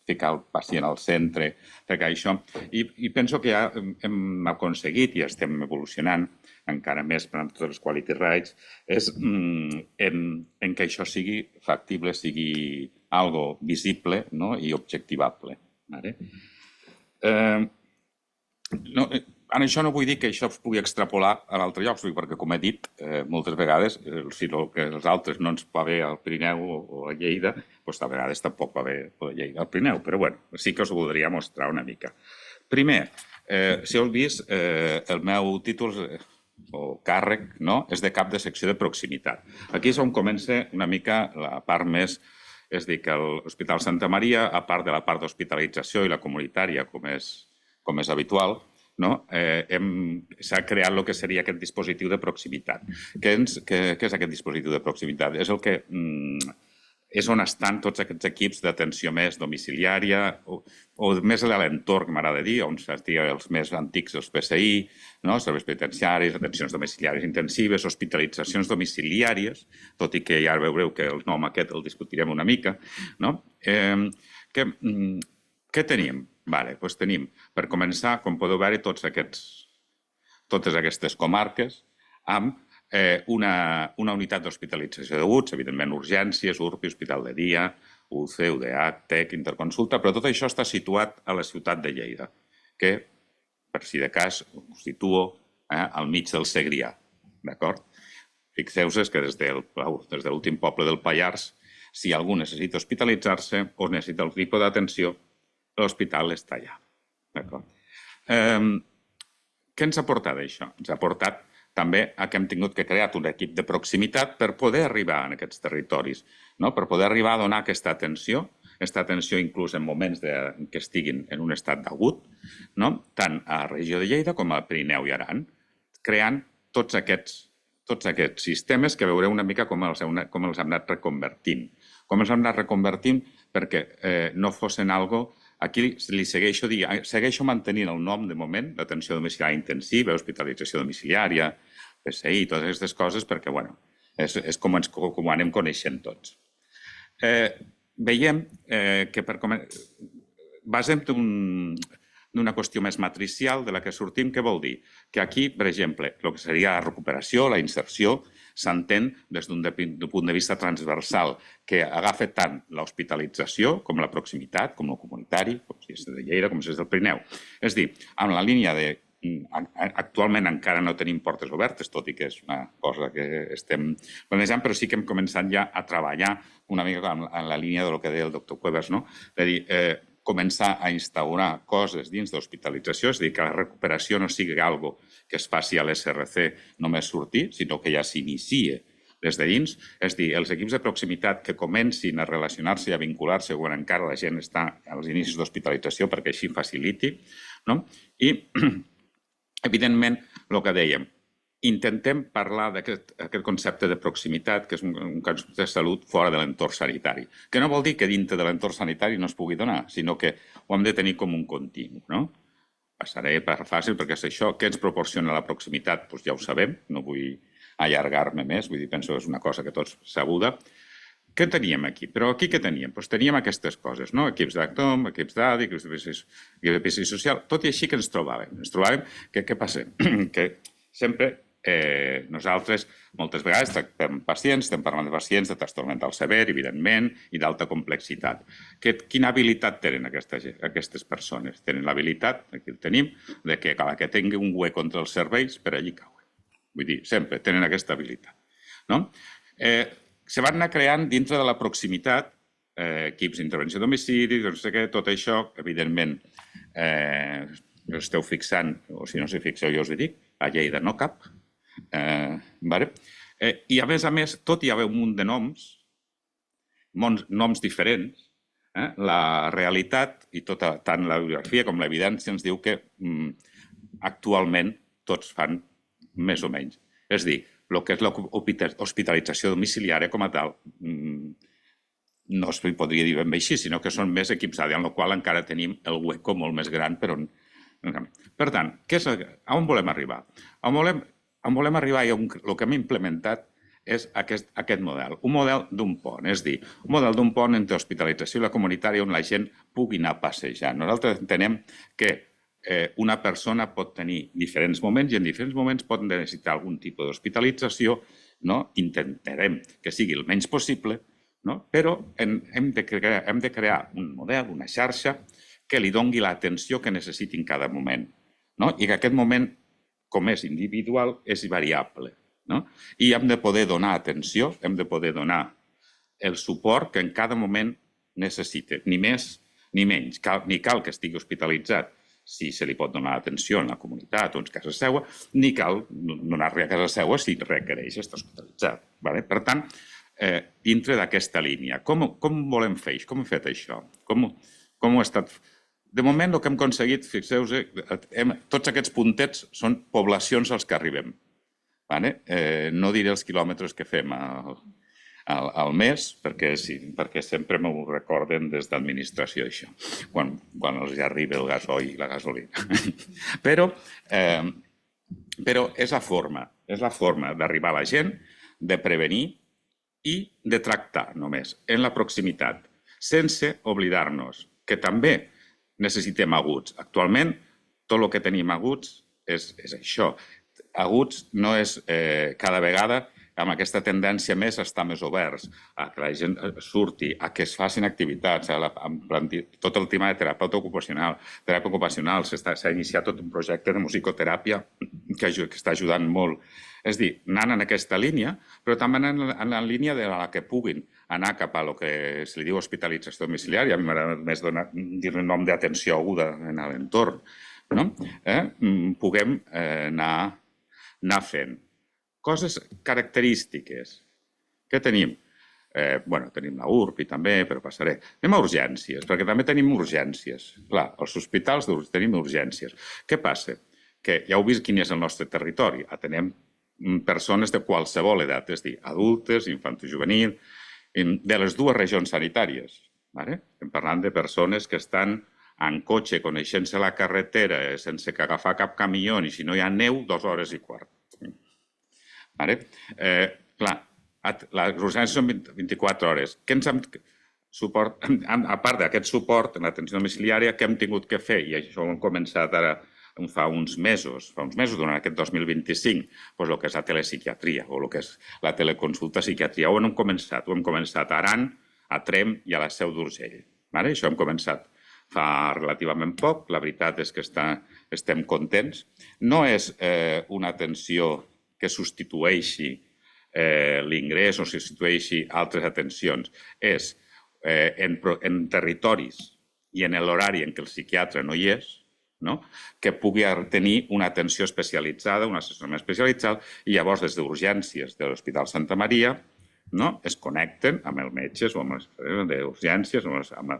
ficar el pacient al centre, ficar això. I penso que ja hem aconseguit i estem evolucionant encara més per tots els quality rights, és en que això sigui factible, sigui algo visible, no? I objectivable. Vale? En això no vull dir que això es pugui extrapolar a l'altre lloc, perquè, com he dit, moltes vegades, si els altres no ens va bé al Pirineu o a Lleida, doncs a vegades tampoc va bé a Lleida al Pirineu, però bueno, sí que us ho voldria mostrar una mica. Primer, si heu vist, el meu títol o càrrec és de cap de secció de proximitat. Aquí és on comença una mica la part més, és a dir, que l'Hospital Santa Maria, a part de la part d'hospitalització i la comunitària, com és habitual, s'ha creat el que seria aquest dispositiu de proximitat. Què és aquest dispositiu de proximitat? És on estan tots aquests equips d'atenció més domiciliària o més a l'entorn, m'agrada dir, on estiguen els més antics, els PSI, serveis penitenciaris, atencions domiciliàries intensives, hospitalitzacions domiciliàries, tot i que ja veureu que el nom aquest el discutirem una mica. Què tenim? Doncs tenim, per començar, com podeu veure, totes aquestes comarques amb una unitat d'hospitalització d'aguts, evidentment urgències, URPI, hospital de dia, UC, UDH, TEC, interconsulta, però tot això està situat a la ciutat de Lleida, que, per si de cas, us situo al mig del Segrià, d'acord? Fixeu-vos que des de l'últim poble del Pallars, si algú necessita hospitalitzar-se o necessita algun tipus d'atenció, l'hospital està allà. Què ens ha portat això? Ens ha portat també que hem tingut que crear un equip de proximitat per poder arribar a aquests territoris, per poder arribar a donar aquesta atenció inclús en moments que estiguin en un estat d'agut, tant a la regió de Lleida com al Pirineu i Aran, creant tots aquests sistemes que veureu una mica com els hem anat reconvertint. Com els hem anat reconvertint perquè no fossin algo. Aquí li segueixo mantenint el nom de moment, d'atenció domiciliària intensiva, hospitalització domiciliària, PSI, totes aquestes coses, perquè és com ho anem coneixent tots. Veiem que basem d'una qüestió més matricial de la que sortim, què vol dir? Que aquí, per exemple, el que seria la recuperació, la inserció, s'entén des d'un punt de vista transversal que agafa tant l'hospitalització com la proximitat, com el comunitari, com si és de Lleida, com si és del Pirineu. És a dir, amb la línia de... Actualment encara no tenim portes obertes, tot i que és una cosa que estem planejant, però sí que hem començat ja a treballar una mica en la línia del que deia el doctor Cuevas, no? És a dir, començar a instaurar coses dins d'hospitalització, és a dir, que la recuperació no sigui algo que es faci a l'SRC només sortir, sinó que ja s'inicie des de dins. És a dir, els equips de proximitat que comencin a relacionar-se i a vincular-se quan encara la gent està als inicis d'hospitalització perquè així faciliti. I, evidentment, el que dèiem, intentem parlar d'aquest concepte de proximitat, que és un concepte de salut fora de l'entorn sanitari, que no vol dir que dintre de l'entorn sanitari no es pugui donar, sinó que ho hem de tenir com un continu. Passaré per fàcil, perquè és això que ens proporciona la proximitat, doncs ja ho sabem, no vull allargar-me més, vull dir, penso que és una cosa que tots sabuda. Què teníem aquí? Però aquí què teníem? Doncs teníem aquestes coses, equips d'ACTOM, equips d'ADI, equips de PSI social, tot i així que ens trobàvem. Ens trobàvem que què passa? Que sempre nosaltres moltes vegades tractem pacients, estem parlant de pacients de trastorn mental sever, evidentment, i d'alta complexitat. Quina habilitat tenen aquestes persones? Tenen l'habilitat, aquí el tenim, que a la que tingui un huec contra els serveis, per allí cauen. Vull dir, sempre tenen aquesta habilitat. Se van anar creant dintre de la proximitat equips d'intervenció a domicili, no sé què, tot això, evidentment, us esteu fixant, o si no s'hi fixeu jo us ho dic, a Lleida no cap. I a més, tot hi ha un munt de noms diferents. La realitat, i tant la bibliografia com l'evidència ens diu que actualment tots fan més o menys. És a dir, el que és l'hospitalització domiciliària com a tal no es podria dir ben bé així, sinó que són més equips ADI, en el qual encara tenim el hueco molt més gran. Per tant, a on volem arribar? On volem arribar i el que hem implementat és aquest model, un model d'un pont, és a dir, un model d'un pont entre hospitalització i la comunitària on la gent pugui anar passejant. Nosaltres entenem que una persona pot tenir diferents moments i en diferents moments pot necessitar algun tipus d'hospitalització, intentarem que sigui el menys possible, però hem de crear un model, una xarxa que li doni l'atenció que necessiti en cada moment i que aquest moment, com és individual, és variable. I hem de poder donar atenció, hem de poder donar el suport que en cada moment necessita, ni més ni menys. Ni cal que estigui hospitalitzat si se li pot donar atenció en la comunitat o en casa seva, ni cal donar-li a casa seva si requereix estar hospitalitzat. Per tant, dintre d'aquesta línia, com volem fer això? Com hem fet això? Com ho ha estat? De moment, el que hem aconseguit, fixeu-vos, tots aquests puntets són poblacions als que arribem. No diré els quilòmetres que fem al mes, perquè sempre m'ho recorden des d'administració, això, quan els arriba el gasoil i la gasolina. Però és la forma d'arribar a la gent, de prevenir i de tractar només en la proximitat, sense oblidar-nos que també necessitem aguts. Actualment, tot el que tenim aguts és això. Aguts no és cada vegada amb aquesta tendència més a estar més oberts, a que la gent surti, a que es facin activitats, tot el tema de terapeuta ocupacional. Teràpia ocupacional, s'ha iniciat tot un projecte de musicoteràpia que està ajudant molt. És a dir, anant en aquesta línia, però també en la línia de la que puguin anar cap a el que se li diu hospitalització domiciliària. A mi m'agrada més dir-li el nom d'atenció aguda en l'entorn. Puguem anar fent. Coses característiques. Què tenim? Tenim la URPI també, però passaré. Anem a urgències, perquè també tenim urgències. Clar, als hospitals tenim urgències. Què passa? Que ja heu vist quin és el nostre territori. Atenem persones de qualsevol edat, és a dir, adultes, infantojuvenil, de les dues regions sanitàries. Estem parlant de persones que estan en cotxe, coneixent-se la carretera, sense agafar cap camió, i si no hi ha neu, 2 hores i quart. Clar, les urgències són 24 hores. A part d'aquest suport en l'atenció domiciliària, què hem tingut que fer? I això ho hem començat ara fa uns mesos, durant aquest 2025, el que és la telepsiquiatria o el que és la teleconsulta psiquiatria. Ho hem començat a Aran, a Tremp i a la Seu d'Urgell. Això hem començat fa relativament poc. La veritat és que estem contents. No és una atenció que substitueixi l'ingrés o substitueixi altres atencions. És en territoris i en l'horari en què el psiquiatre no hi és, que pugui tenir una atenció especialitzada, un assessorament especialitzat, i llavors des d'urgències de l'Hospital Santa Maria es connecten amb els metges o amb les d'urgències, amb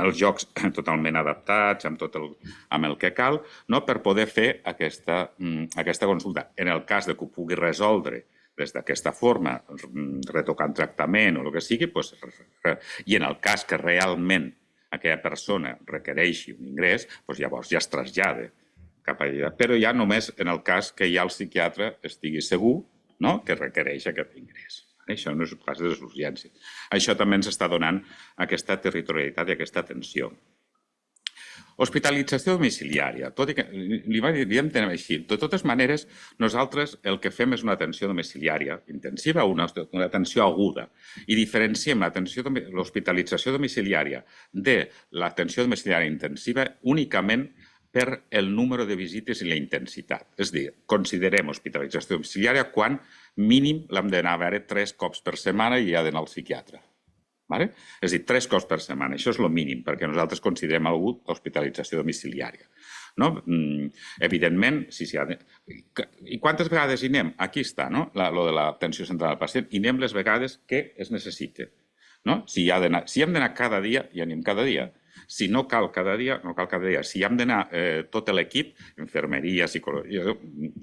els jocs totalment adaptats, amb el que cal, per poder fer aquesta consulta. En el cas que ho pugui resoldre des d'aquesta forma, retocant tractament o el que sigui, i en el cas que realment aquella persona requereixi un ingrés, llavors ja es trasllada cap allà. Però ja només en el cas que ja el psiquiatre estigui segur que requereix aquest ingrés. Això no és el cas de les urgències. Això també ens està donant aquesta territorialitat i aquesta atenció. Hospitalització domiciliària. Tot i que li entenem així. De totes maneres, nosaltres el que fem és una atenció domiciliària intensiva o una atenció aguda. I diferenciem l'hospitalització domiciliària de l'atenció domiciliària intensiva únicament per el número de visites i la intensitat. És a dir, considerem hospitalització domiciliària quan mínim l'hem d'anar a veure 3 cops per setmana i ha d'anar al psiquiatre. És a dir, 3 cops per setmana. Això és el mínim, perquè nosaltres considerem algú hospitalització domiciliària. Evidentment, i quantes vegades hi anem? Aquí està, lo de l'atenció central al pacient. Hi anem les vegades que es necessita. Si hem d'anar cada dia, hi anem cada dia. Si no cal cada dia, no cal cada dia. Si hem d'anar tot l'equip, infermeria, psicologia,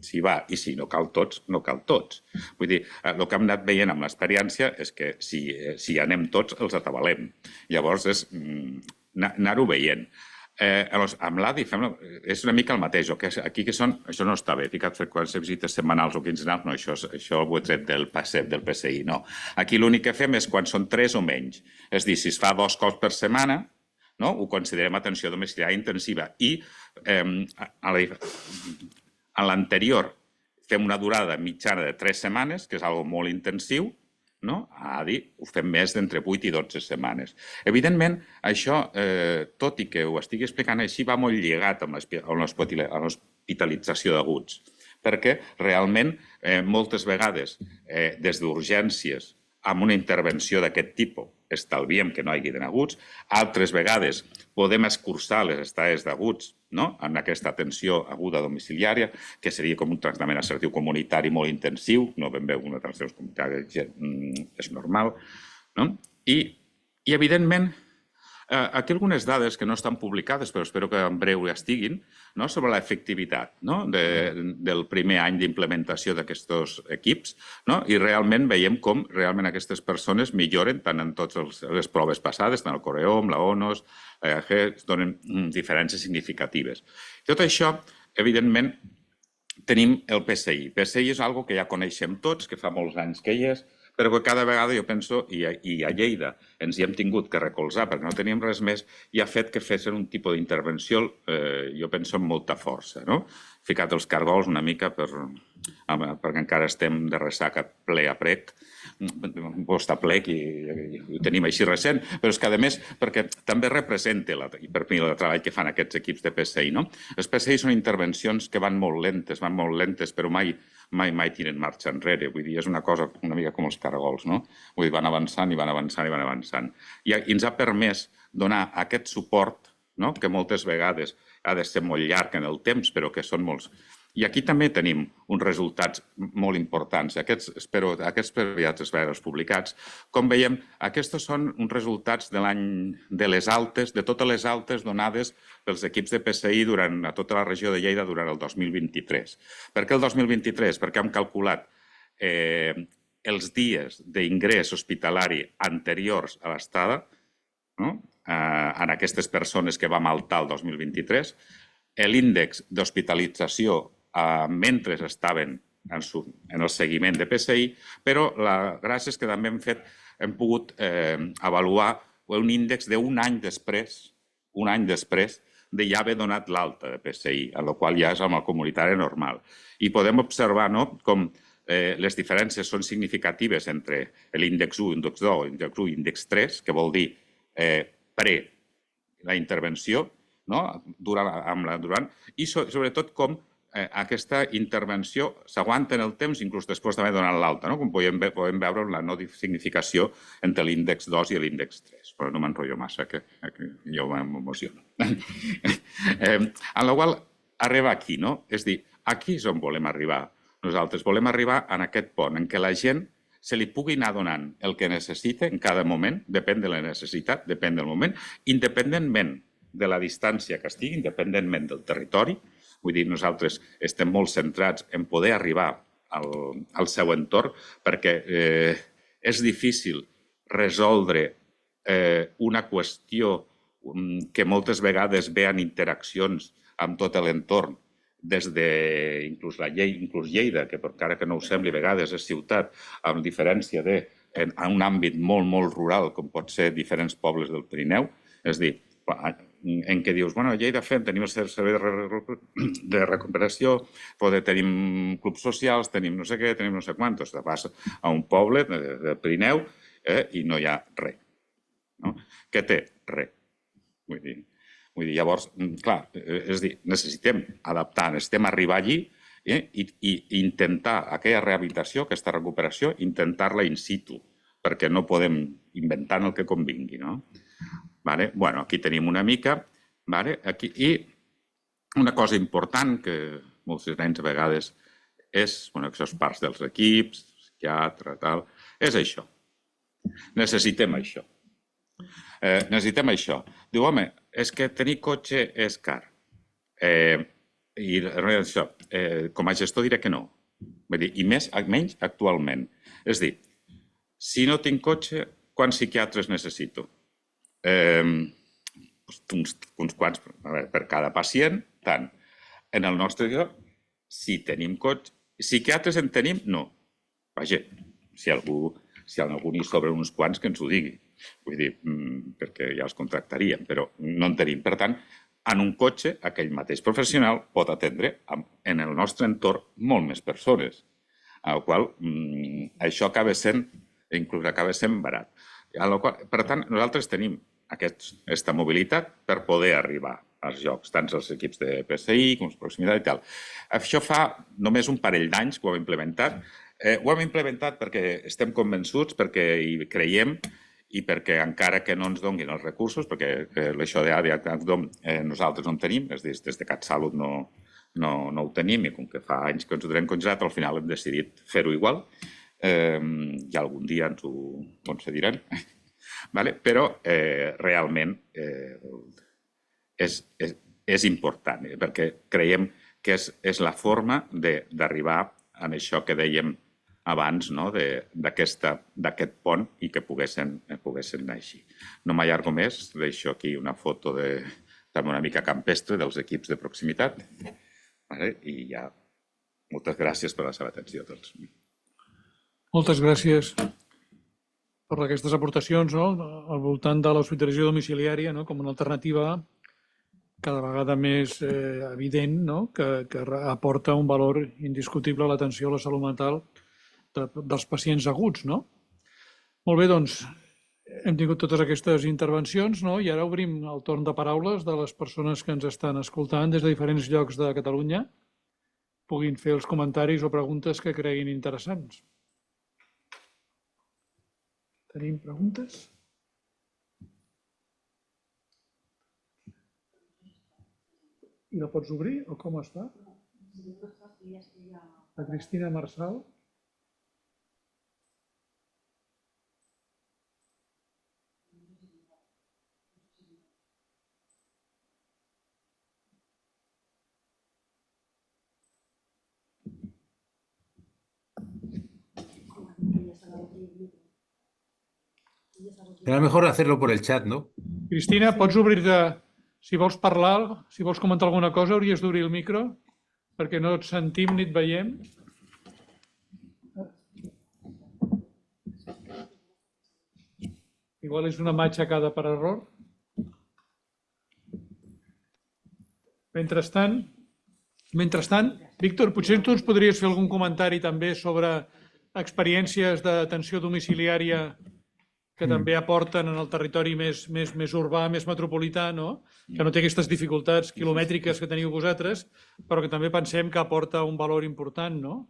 si va, i si no cal tots, no cal tots. Vull dir, el que hem anat veient amb l'experiència és que si anem tots, els atabalem. Llavors és anar-ho veient. Amb l'ADI és una mica el mateix. Aquí que són, això no està bé, ficat freqüència de visites setmanals o quinzenals, no, això ho he tret del PSI, no. Aquí l'únic que fem és quan són 3 o menys. És a dir, si es fa 2 cops per setmana, ho considerem atenció domiciliària intensiva. I en l'anterior fem una durada mitjana de 3 setmanes, que és una cosa molt intensiu, a dir, ho fem més d'entre 8 i 12 setmanes. Evidentment, això, tot i que ho estigui explicant així, va molt lligat amb l'hospitalització d'aguts, perquè realment moltes vegades des d'urgències amb una intervenció d'aquest tipus estalviem que no hi hagi d'aguts, altres vegades podem escurçar les estades d'aguts en aquesta atenció aguda domiciliària, que seria com un tractament assertiu comunitari molt intensiu, no ben bé una atenció comunitària és normal. I, evidentment, aquí algunes dades que no estan publicades, però espero que en breu ja estiguin, sobre l'efectivitat del primer any d'implementació d'aquests equips, i realment veiem com realment aquestes persones milloren tant en totes les proves passades, tant el Coreom, la ONOS, l'EAG, es donen diferències significatives. Tot això, evidentment, tenim el PSI. PSI és una cosa que ja coneixem tots, que fa molts anys que hi és, però que cada vegada jo penso, i a Lleida ens hi hem tingut que recolzar perquè no teníem res més, i ha fet que fessin un tipus d'intervenció, jo penso, amb molta força. Ficat els cargols una mica perquè encara estem de ressaca ple a prec, post-aplec i ho tenim així recent, però és que, a més, perquè també representa el treball que fan aquests equips de PSI. Els PSI són intervencions que van molt lentes, però mai tiren marxa enrere. Vull dir, és una cosa una mica com els cargols, no? Vull dir, van avançant i van avançant i van avançant. I ens ha permès donar aquest suport, que moltes vegades ha de ser molt llarg en el temps, però que són molts. I aquí també tenim uns resultats molt importants. Aquests previats vegades publicats. Com veiem, aquests són uns resultats de l'any de les altes, de totes les altes donades pels equips de PSI a tota la regió de Lleida durant el 2023. Per què el 2023? Perquè hem calculat els dies d'ingrés hospitalari anteriors a l'estada en aquestes persones que vam altar el 2023, l'índex d'hospitalització mentre estaven en el seguiment de PSI, però la gràcia és que també hem pogut avaluar un índex d'un any després de ja haver donat l'alta de PSI, en la qual ja és amb el comunitari normal. I podem observar com les diferències són significatives entre l'índex 1, índex 2, índex 1 i índex 3, que vol dir pre la intervenció, durant, i sobretot com aquesta intervenció s'aguanta en el temps, inclús després d'haver donat l'alta, com podem veure la no significació entre l'índex 2 i l'índex 3. Però no m'enrotllo massa, que jo m'emociono. En la qual arriba aquí, és a dir, aquí és on volem arribar. Nosaltres volem arribar en aquest pont en què la gent se li pugui anar donant el que necessita en cada moment, depèn de la necessitat, depèn del moment, independentment de la distància que estigui, independentment del territori. Vull dir, nosaltres estem molt centrats en poder arribar al seu entorn perquè és difícil resoldre una qüestió que moltes vegades ve en interaccions amb tot l'entorn, des d'inclús Lleida, que encara que no ho sembli, a vegades és ciutat, amb diferència en un àmbit molt, molt rural, com pot ser diferents pobles del Pirineu, és a dir, en què dius, a Lleida tenim el servei de recuperació, tenim clubs socials, tenim no sé què, tenim no sé quantos. Vas a un poble del Pirineu i no hi ha res. Què té? Res. Vull dir, llavors, clar, és a dir, necessitem adaptar, necessitem arribar allí i intentar aquella rehabilitació, aquesta recuperació, intentar-la in situ, perquè no podem inventar el que convingui, no? Bueno, aquí tenim una mica, i una cosa important que molts nens a vegades és, això és parts dels equips, psiquiatre, tal, és això. Necessitem això. Necessitem això. Diu, home, és que tenir cotxe és car. I això, com a gestor diré que no. I menys actualment. És a dir, si no tinc cotxe, quants psiquiatres necessito? uns quants per cada pacient, tant en el nostre lloc, si tenim cotxe, psiquiatres en tenim, no. Vaja, si algú n'hi sobra uns quants, que ens ho digui. Vull dir, perquè ja els contractaríem, però no en tenim. Per tant, en un cotxe, aquell mateix professional pot atendre en el nostre entorn molt més persones, al qual això acaba sent, inclús acaba sent barat. Per tant, nosaltres tenim aquesta mobilitat per poder arribar als llocs, tant els equips de PSI com de proximitat i tal. Això fa només un parell d'anys que ho hem implementat. Ho hem implementat perquè estem convençuts, perquè hi creiem i perquè encara que no ens donguin els recursos, perquè això d'ADHD nosaltres no en tenim, és a dir, des de CatSalut no ho tenim i com que fa anys que ens ho tenim congelat, al final hem decidit fer-ho igual i algun dia ens ho concediran. Però realment és important, perquè creiem que és la forma d'arribar a això que dèiem abans d'aquest pont i que poguessin anar així. No m'allargo més, deixo aquí una foto també una mica campestre dels equips de proximitat i ja moltes gràcies per la seva atenció a tots. Moltes gràcies per aquestes aportacions al voltant de l'hospitalització domiciliària com una alternativa cada vegada més evident que aporta un valor indiscutible a l'atenció a la salut mental dels pacients aguts. Molt bé, doncs, hem tingut totes aquestes intervencions i ara obrim el torn de paraules de les persones que ens estan escoltant des de diferents llocs de Catalunya. Puguin fer els comentaris o preguntes que creguin interessants. Tenim preguntes? I la pots obrir o com es fa? La Cristina Marçal. Será mejor hacerlo por el chat, ¿no? Cristina, pots obrir-te... Si vols parlar, si vols comentar alguna cosa, hauries d'obrir el micro, perquè no et sentim ni et veiem. Igual és una matxacada per error. Mentrestant, Víctor, potser tu ens podries fer algun comentari també sobre experiències d'atenció domiciliària que també aporten en el territori més urbà, més metropolità, que no té aquestes dificultats quilomètriques que teniu vosaltres, però que també pensem que aporta un valor important, no?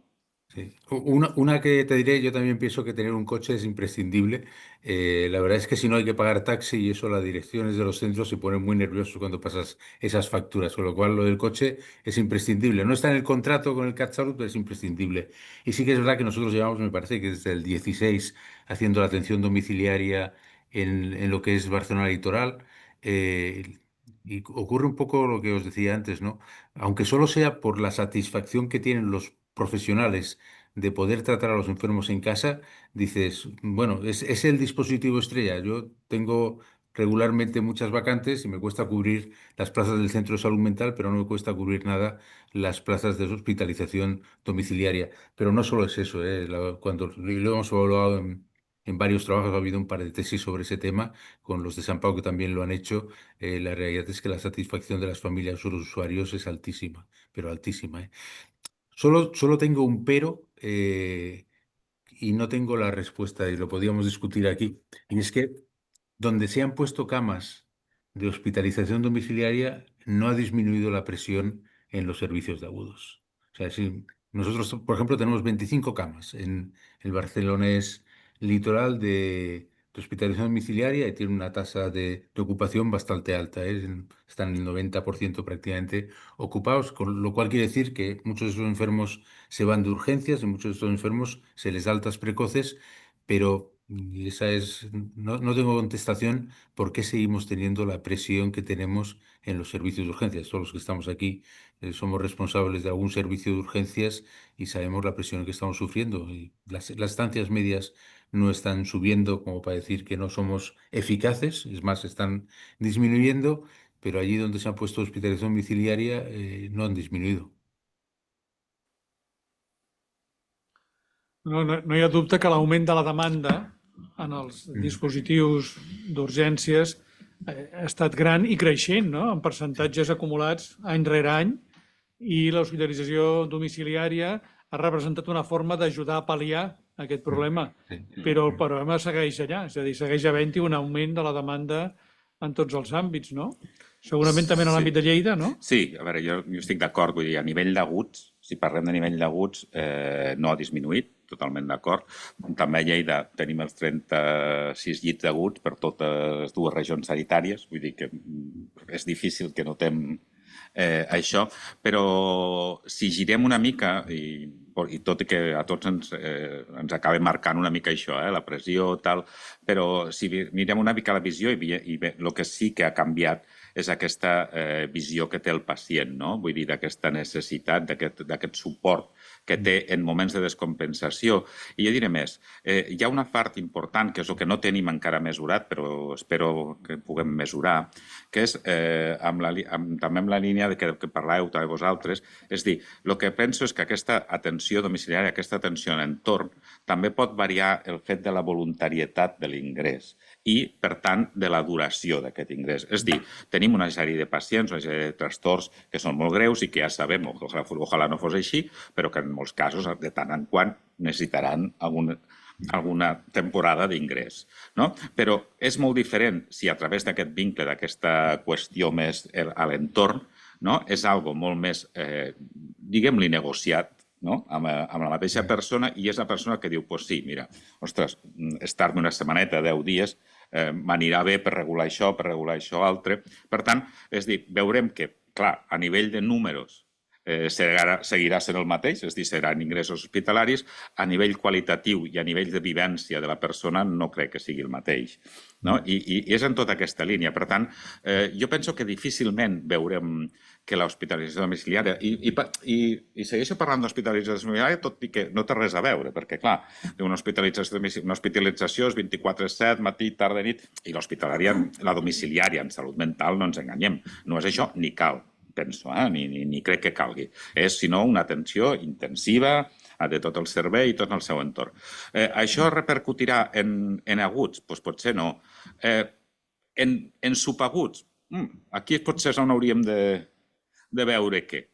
Sí. Una que te diré, yo también pienso que tener un coche es imprescindible. La verdad es que si no hay que pagar taxi y eso, las direcciones de los centros se ponen muy nerviosos cuando pasas esas facturas, con lo cual lo del coche es imprescindible. No está en el contrato con el CatSalut, pero es imprescindible. Y sí que es verdad que nosotros llevamos, me parece que desde el 16, haciendo la atención domiciliaria en lo que es Barcelona Litoral. Y ocurre un poco lo que os decía antes, ¿no? Aunque solo sea por la satisfacción que tienen los profesionales de poder tratar a los enfermos en casa, dices, bueno, es el dispositivo estrella. Yo tengo regularmente muchas vacantes y me cuesta cubrir las plazas del centro de salud mental, pero no me cuesta cubrir nada las plazas de hospitalización domiciliaria. Pero no solo es eso, cuando lo hemos evaluado en varios trabajos, ha habido un par de tesis sobre ese tema, con los de San Pau que también lo han hecho. La realidad es que la satisfacción de las familias o los usuarios es altísima, pero altísima. Solo tengo un pero y no tengo la respuesta y lo podíamos discutir aquí. Y es que donde se han puesto camas de hospitalización domiciliaria no ha disminuido la presión en los servicios de agudos. O sea, si nosotros, por ejemplo, tenemos 25 camas en el barcelonés litoral de hospitalización domiciliaria y tiene una tasa de ocupación bastante alta. Están en el 90% prácticamente ocupados, con lo cual quiere decir que muchos de esos enfermos se van de urgencias y muchos de estos enfermos se les da altas precoces, pero no tengo contestación por qué seguimos teniendo la presión que tenemos en los servicios de urgencias. Todos los que estamos aquí somos responsables de algún servicio de urgencias y sabemos la presión que estamos sufriendo. Y las estancias medias no están subiendo como para decir que no somos eficaces, es más, están disminuyendo, pero allí donde se han puesto hospitalización domiciliaria no han disminuido. No hi ha dubte que l'augment de la demanda en els dispositius d'urgències ha estat gran i creixent, no? En percentatges acumulats any rere any, i l'hospitalització domiciliària ha representat una forma d'ajudar a pal·liar aquest problema. Sí. Però el problema segueix allà, és a dir, segueix havent-hi un augment de la demanda en tots els àmbits, no? Segurament també en l'àmbit de Lleida, no? Sí, a veure, jo estic d'acord, vull dir, a nivell d'aguts, si parlem de nivell d'aguts, no ha disminuït, totalment d'acord. També a Lleida tenim els 36 llits d'aguts per totes les dues regions sanitàries, vull dir que és difícil que notem això, però si girem una mica, i tot i que a tots ens acaba marcant una mica això, la pressió, tal, però si mirem una mica la visió i el que sí que ha canviat és aquesta visió que té el pacient, no? Vull dir, d'aquesta necessitat, d'aquest suport que té en moments de descompensació. I jo diré més, hi ha una part important, que és el que no tenim encara mesurat, però espero que puguem mesurar, que és també amb la línia que parlàveu també vosaltres, és dir, el que penso és que aquesta atenció domiciliària, aquesta atenció en l'entorn, també pot variar el fet de la voluntarietat de l'ingrés i, per tant, de la duració d'aquest ingrés. És dir, tenim una sèrie de pacients, una sèrie de trastorns que són molt greus i que ja sabem, ojalà no fos així, però que en molts casos, de tant en quant, necessitaran alguna temporada d'ingrés. No? Però és molt diferent si a través d'aquest vincle, d'aquesta qüestió més a l'entorn, no? És algo molt més, diguem-li, negociat, no? Amb la mateixa persona, i és la persona que diu, pues sí, mira, ostres, estar-me una setmaneta, 10 dies, m'anirà bé per regular això altre. Per tant, és dir, veurem que, clar, a nivell de números seguirà sent el mateix, és dir, seran ingressos hospitalaris, a nivell qualitatiu i a nivell de vivència de la persona no crec que sigui el mateix. No? I és en tota aquesta línia. Per tant, jo penso que difícilment veurem que l'hospitalització domiciliària, i segueixo parlant d'hospitalització domiciliària, tot i que no té res a veure, perquè, clar, una hospitalització és 24/7, matí, tarda, nit, i l'hospitalària, la domiciliària en salut mental, no ens enganyem, no és això ni cal, penso, ni crec que calgui. És, sinó, una atenció intensiva de tot el servei i tot el seu entorn. Això repercutirà en aguts? Doncs potser no. En subaguts? Aquí potser és on hauríem de veure què.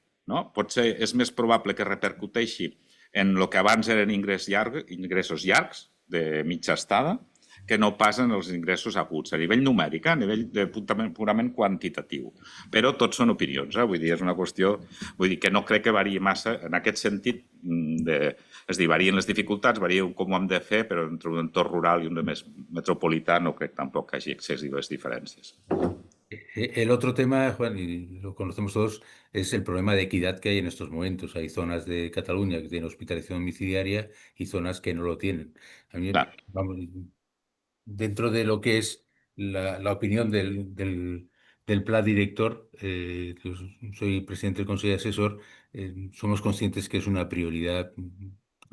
Potser és més probable que repercuteixi en el que abans eren ingressos llargs, de mitja estada, que no passen els ingressos aguts, a nivell numèric, a nivell purament quantitatiu. Però tots són opinions, vull dir, és una qüestió, vull dir, que no crec que variï massa en aquest sentit, és dir, varien les dificultats, varien com ho hem de fer, però entre un entorn rural i un de més metropolità no crec tampoc que hagi excessives diferències. El otro tema, Juan, y lo conocemos todos, es el problema de equidad que hay en estos momentos. Hay zonas de Cataluña que tienen hospitalización domiciliaria y zonas que no lo tienen. A mí, Claro. vamos, dentro de lo que es la opinión del plan director, soy presidente del Consejo Asesor, somos conscientes que es una prioridad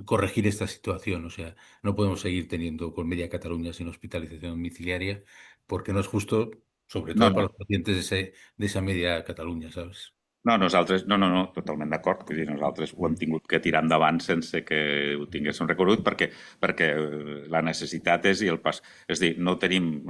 corregir esta situación. O sea, no podemos seguir teniendo con media Cataluña sin hospitalización domiciliaria, porque no es justo, sobre todo para los pacientes de esa media Catalunya, ¿sabes? No, nosaltres, no, totalment d'acord. Vull dir, nosaltres ho hem tingut que tirar endavant sense que ho tinguéssim recorregut perquè la necessitat és i el pas. És dir, no tenim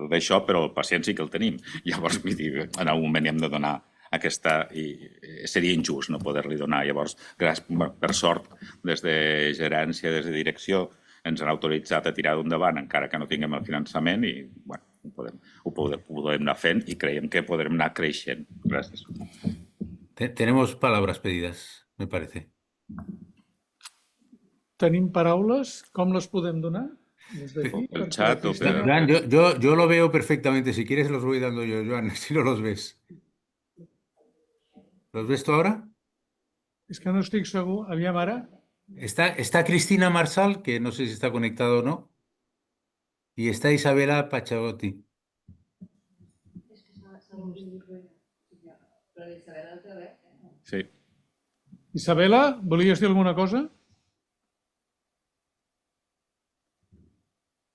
d'això, però el pacient sí que el tenim. Llavors, vull dir, en algun moment hem de donar aquesta... i seria injust no poder-li donar. Llavors, per sort, des de gerència, des de direcció, ens han autoritzat a tirar-ho endavant, encara que no tinguem el finançament, i bueno, ho podem anar fent i creiem que podrem anar creixent. Gràcies. Tenemos palabras pedidas, me parece. Tenim paraules? Com les podem donar? El chat o Joan, yo lo veo perfectamente. Si quieres los voy dando yo, Joan, si no los ves. ¿Los ves tú ahora? És que no estic segur. Aviam ara. Está Cristina Marsal, que no sé si está conectado o no. Y está Isabela Pachagotti. Sí. Isabela, volies dir alguna cosa?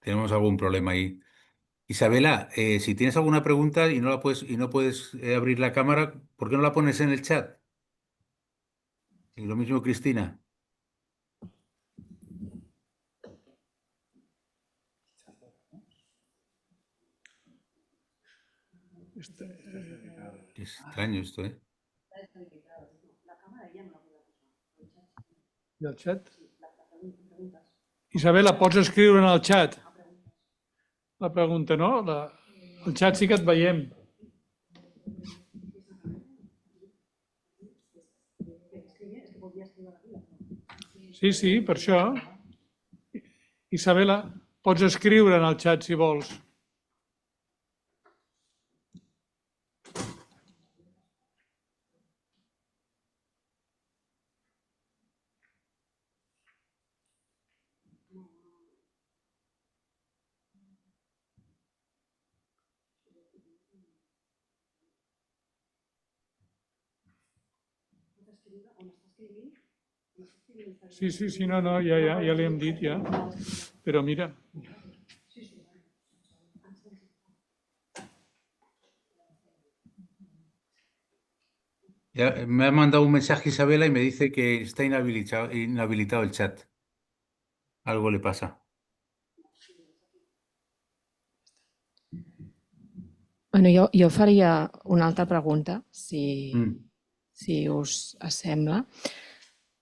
tenemos algún problema ahí. Isabela, si tienes alguna pregunta y no puedes abrir la cámara, ¿por qué no la pones en el chat? Y lo mismo Cristina. Qué extraño esto, ¿eh? I el xat? Isabela, pots escriure en el xat la pregunta, no? El xat sí que et veiem. Sí, per això. Isabela, pots escriure en el xat si vols. Sí, no, ja li hem dit, ja. Però mira, Me ha mandado un mensaje Isabela y me dice que está inhabilitado el chat. Algo le pasa. Bueno, jo faria una altra pregunta, si us sembla.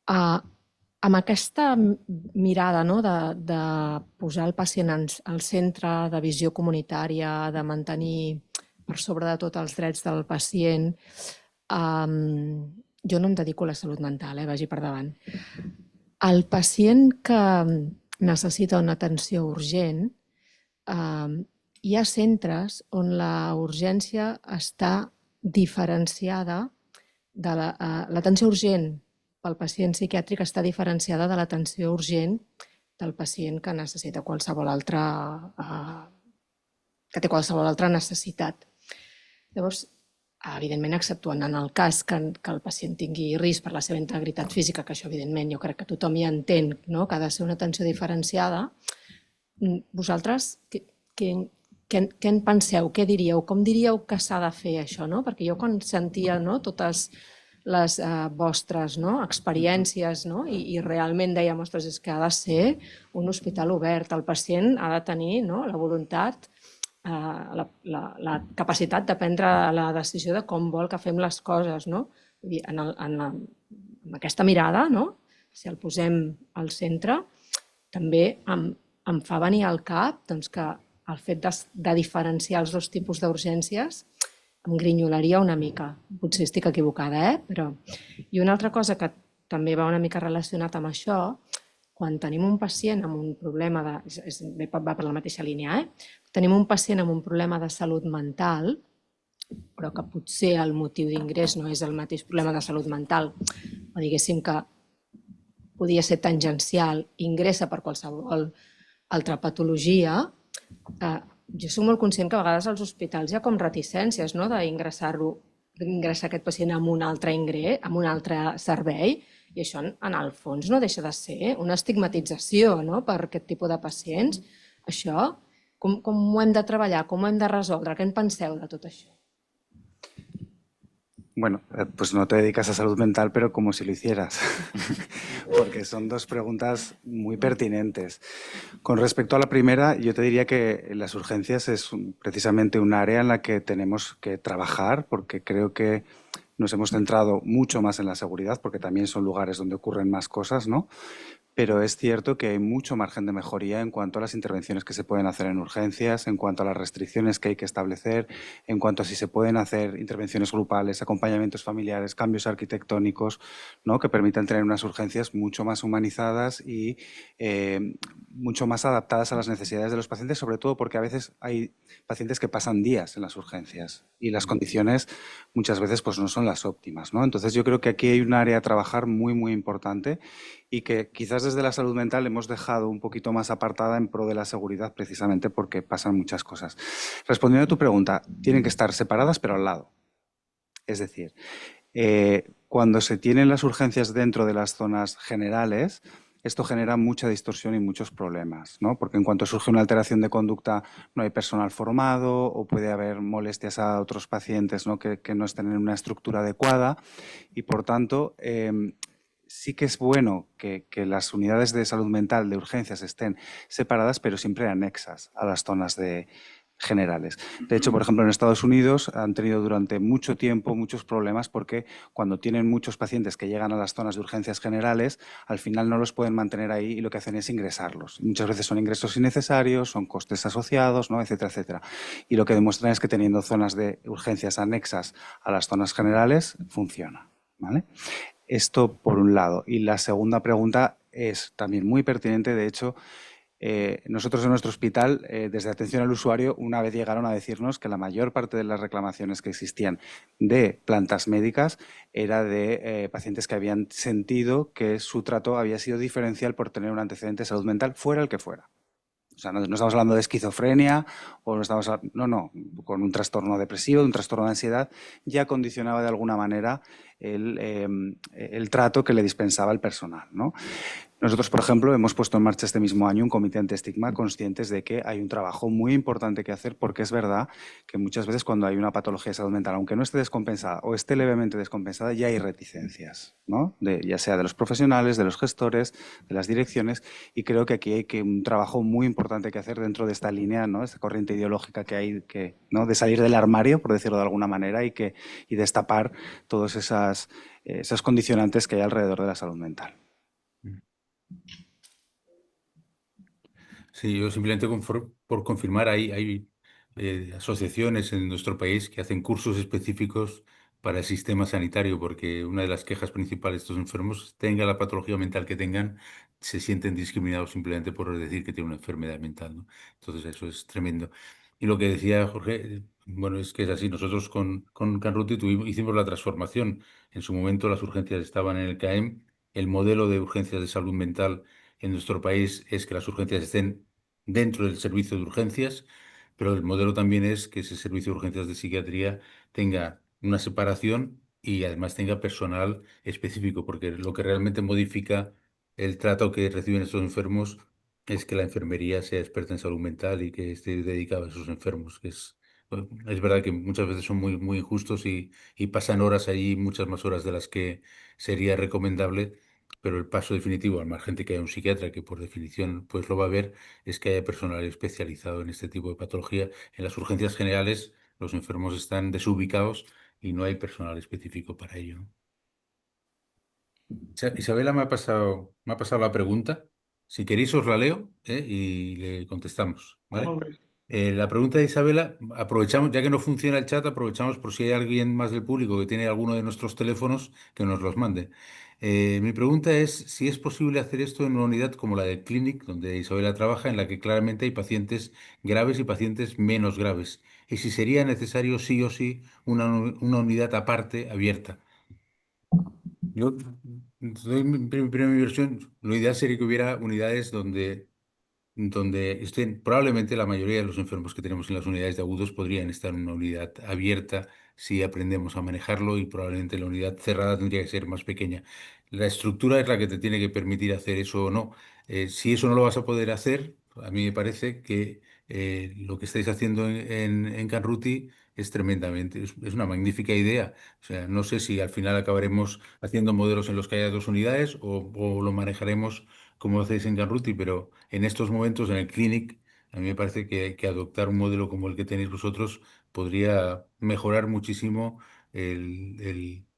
Amb aquesta mirada, no, de posar el pacient al centre, de visió comunitària, de mantenir per sobre de tot els drets del pacient, jo no em dedico a la salut mental, vagi per davant. El pacient que necessita una atenció urgent, hi ha centres on la urgència està diferenciada, l'atenció urgent pel pacient psiquiàtric està diferenciada de l'atenció urgent del pacient que necessita qualsevol altra, que té qualsevol altra necessitat. Llavors, evidentment, exceptuant en el cas que el pacient tingui risc per la seva integritat física, que això, evidentment, jo crec que tothom ja entén, que ha de ser una atenció diferenciada, vosaltres què en penseu? Què diríeu? Com diríeu que s'ha de fer això? Perquè jo quan sentia totes les vostres experiències i realment dèiem, ostres, és que ha de ser un hospital obert, el pacient ha de tenir la voluntat, la capacitat de prendre la decisió de com vol que fem les coses. Amb aquesta mirada, si el posem al centre, també em fa venir al cap que el fet de diferenciar els dos tipus d'urgències em grinyolaria una mica. Potser estic equivocada, però... I una altra cosa que també va una mica relacionat amb això, quan tenim un pacient amb un problema de... va per la mateixa línia, tenim un pacient amb un problema de salut mental, però que potser el motiu d'ingrés no és el mateix problema de salut mental, o diguéssim que podia ser tangencial, ingressa per qualsevol altra patologia, jo soc molt conscient que a vegades als hospitals hi ha com reticències d'ingressar aquest pacient amb un altre ingrés, amb un altre servei, i això en el fons no deixa de ser una estigmatització per aquest tipus de pacients. Això, com ho hem de treballar, com ho hem de resoldre? Què en penseu de tot això? Bueno, pues no te dedicas a salud mental, pero como si lo hicieras, porque son dos preguntas muy pertinentes. Con respecto a la primera, yo te diría que las urgencias es precisamente un área en la que tenemos que trabajar, porque creo que nos hemos centrado mucho más en la seguridad, porque también son lugares donde ocurren más cosas, ¿no? Pero es cierto que hay mucho margen de mejoría en cuanto a las intervenciones que se pueden hacer en urgencias, en cuanto a las restricciones que hay que establecer, en cuanto a si se pueden hacer intervenciones grupales, acompañamientos familiares, cambios arquitectónicos, ¿no? Que permitan tener unas urgencias mucho más humanizadas y mucho más adaptadas a las necesidades de los pacientes, sobre todo porque a veces hay pacientes que pasan días en las urgencias y las condiciones muchas veces pues no son las óptimas, ¿no? Entonces yo creo que aquí hay un área a trabajar muy, muy importante y que quizás desde la salud mental hemos dejado un poquito más apartada en pro de la seguridad precisamente porque pasan muchas cosas. Respondiendo a tu pregunta, tienen que estar separadas pero al lado. Es decir, cuando se tienen las urgencias dentro de las zonas generales, esto genera mucha distorsión y muchos problemas, ¿no? Porque en cuanto surge una alteración de conducta no hay personal formado o puede haber molestias a otros pacientes, ¿no? Que no estén en una estructura adecuada y, por tanto, sí que es bueno que las unidades de salud mental de urgencias estén separadas, pero siempre anexas a las zonas generales. De hecho, por ejemplo, en Estados Unidos han tenido durante mucho tiempo muchos problemas porque cuando tienen muchos pacientes que llegan a las zonas de urgencias generales, al final no los pueden mantener ahí y lo que hacen es ingresarlos. Muchas veces son ingresos innecesarios, son costes asociados, ¿no? Etcétera, etcétera. Y lo que demuestran es que teniendo zonas de urgencias anexas a las zonas generales, funciona, ¿vale? Esto por un lado. Y la segunda pregunta es también muy pertinente. De hecho, nosotros en nuestro hospital, desde atención al usuario, una vez llegaron a decirnos que la mayor parte de las reclamaciones que existían de plantas médicas era de pacientes que habían sentido que su trato había sido diferencial por tener un antecedente de salud mental, fuera el que fuera. O sea, no estamos hablando de esquizofrenia o no, con un trastorno depresivo, un trastorno de ansiedad, ya condicionaba de alguna manera el trato que le dispensaba el personal, ¿no? Nosotros, por ejemplo, hemos puesto en marcha este mismo año un comité antiestigma conscientes de que hay un trabajo muy importante que hacer porque es verdad que muchas veces cuando hay una patología de salud mental, aunque no esté descompensada o esté levemente descompensada, ya hay reticencias, ¿no? Ya sea de los profesionales, de los gestores, de las direcciones, y creo que aquí hay un trabajo muy importante que hacer dentro de esta línea, ¿no? Esta corriente ideológica que hay, ¿no? De salir del armario, por decirlo de alguna manera, y destapar todas esas condicionantes que hay alrededor de la salud mental. Sí, yo simplemente por confirmar, hay asociaciones en nuestro país que hacen cursos específicos para el sistema sanitario, porque una de las quejas principales de estos enfermos, tenga la patología mental que tengan, se sienten discriminados simplemente por decir que tienen una enfermedad mental, ¿no? Entonces eso es tremendo. Y lo que decía Jorge, bueno, es que es así. Nosotros con Canruti hicimos la transformación. En su momento las urgencias estaban en el CAEM. El modelo de urgencias de salud mental en nuestro país es que las urgencias estén dentro del servicio de urgencias, pero el modelo también es que ese servicio de urgencias de psiquiatría tenga una separación y además tenga personal específico, porque lo que realmente modifica el trato que reciben estos enfermos es que la enfermería sea experta en salud mental y que esté dedicada a esos enfermos, que es verdad que muchas veces son muy, muy injustos y pasan horas allí, muchas más horas de las que sería recomendable, pero el paso definitivo, al margen de que haya un psiquiatra que por definición pues lo va a ver, es que haya personal especializado en este tipo de patología. En las urgencias generales los enfermos están desubicados y no hay personal específico para ello, ¿no? Isabela me ha pasado la pregunta. Si queréis os la leo, y le contestamos, ¿vale? Molt bé. La pregunta de Isabela, aprovechamos, ya que no funciona el chat, aprovechamos por si hay alguien más del público que tiene alguno de nuestros teléfonos que nos los mande. Mi pregunta es si es posible hacer esto en una unidad como la del Clinic, donde Isabela trabaja, en la que claramente hay pacientes graves y pacientes menos graves. Y si sería necesario sí o sí una unidad aparte, abierta. Yo doy mi primera versión. Lo ideal sería que hubiera unidades donde estén, probablemente la mayoría de los enfermos que tenemos en las unidades de agudos podrían estar en una unidad abierta si aprendemos a manejarlo, y probablemente la unidad cerrada tendría que ser más pequeña. La estructura es la que te tiene que permitir hacer eso o no. Si eso no lo vas a poder hacer, a mí me parece que lo que estáis haciendo en Canruti es tremendamente, es una magnífica idea. O sea, no sé si al final acabaremos haciendo modelos en los que haya dos unidades o lo manejaremos como hacéis en Canruti, pero en estos momentos en el Clinic, a mí me parece que adoptar un modelo como el que tenéis vosotros podría mejorar muchísimo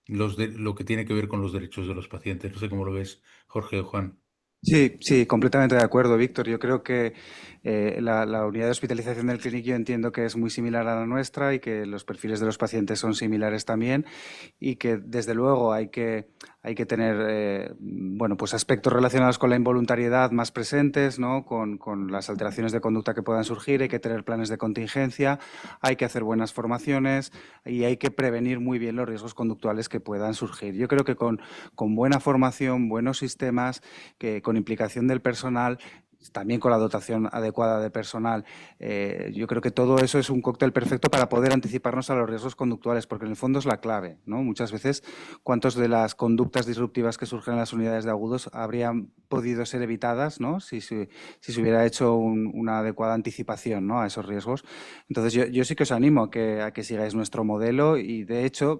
lo que tiene que ver con los derechos de los pacientes. No sé cómo lo ves, Jorge o Juan. Sí, sí, completamente de acuerdo, Víctor. Yo creo que la unidad de hospitalización del Clinic yo entiendo que es muy similar a la nuestra y que los perfiles de los pacientes son similares también, y que desde luego hay que tener bueno, pues aspectos relacionados con la involuntariedad más presentes, ¿no? Con las alteraciones de conducta que puedan surgir. Hay que tener planes de contingencia, hay que hacer buenas formaciones y hay que prevenir muy bien los riesgos conductuales que puedan surgir. Yo creo que con buena formación, buenos sistemas, con implicación del personal, también con la dotación adecuada de personal. Yo creo que todo eso es un cóctel perfecto para poder anticiparnos a los riesgos conductuales, porque en el fondo es la clave, ¿no? Muchas veces, ¿cuántas de las conductas disruptivas que surgen en las unidades de agudos habrían podido ser evitadas, ¿no? si se hubiera hecho una adecuada anticipación, ¿no?, a esos riesgos? Entonces, yo sí que os animo a que sigáis nuestro modelo y, de hecho,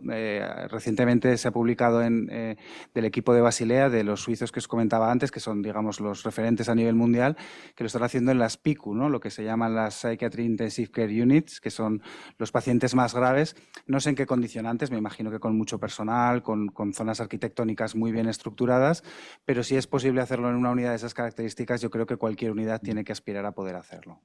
recientemente se ha publicado del equipo de Basilea, de los suizos que os comentaba antes, que son, digamos, los referentes a nivel mundial, que lo están haciendo en las PICU, ¿no?, lo que se llaman las Psychiatry Intensive Care Units, que son los pacientes más graves. No sé en qué condicionantes, me imagino que con mucho personal, con zonas arquitectónicas muy bien estructuradas, pero si es posible hacerlo en una unidad de esas características, yo creo que cualquier unidad tiene que aspirar a poder hacerlo.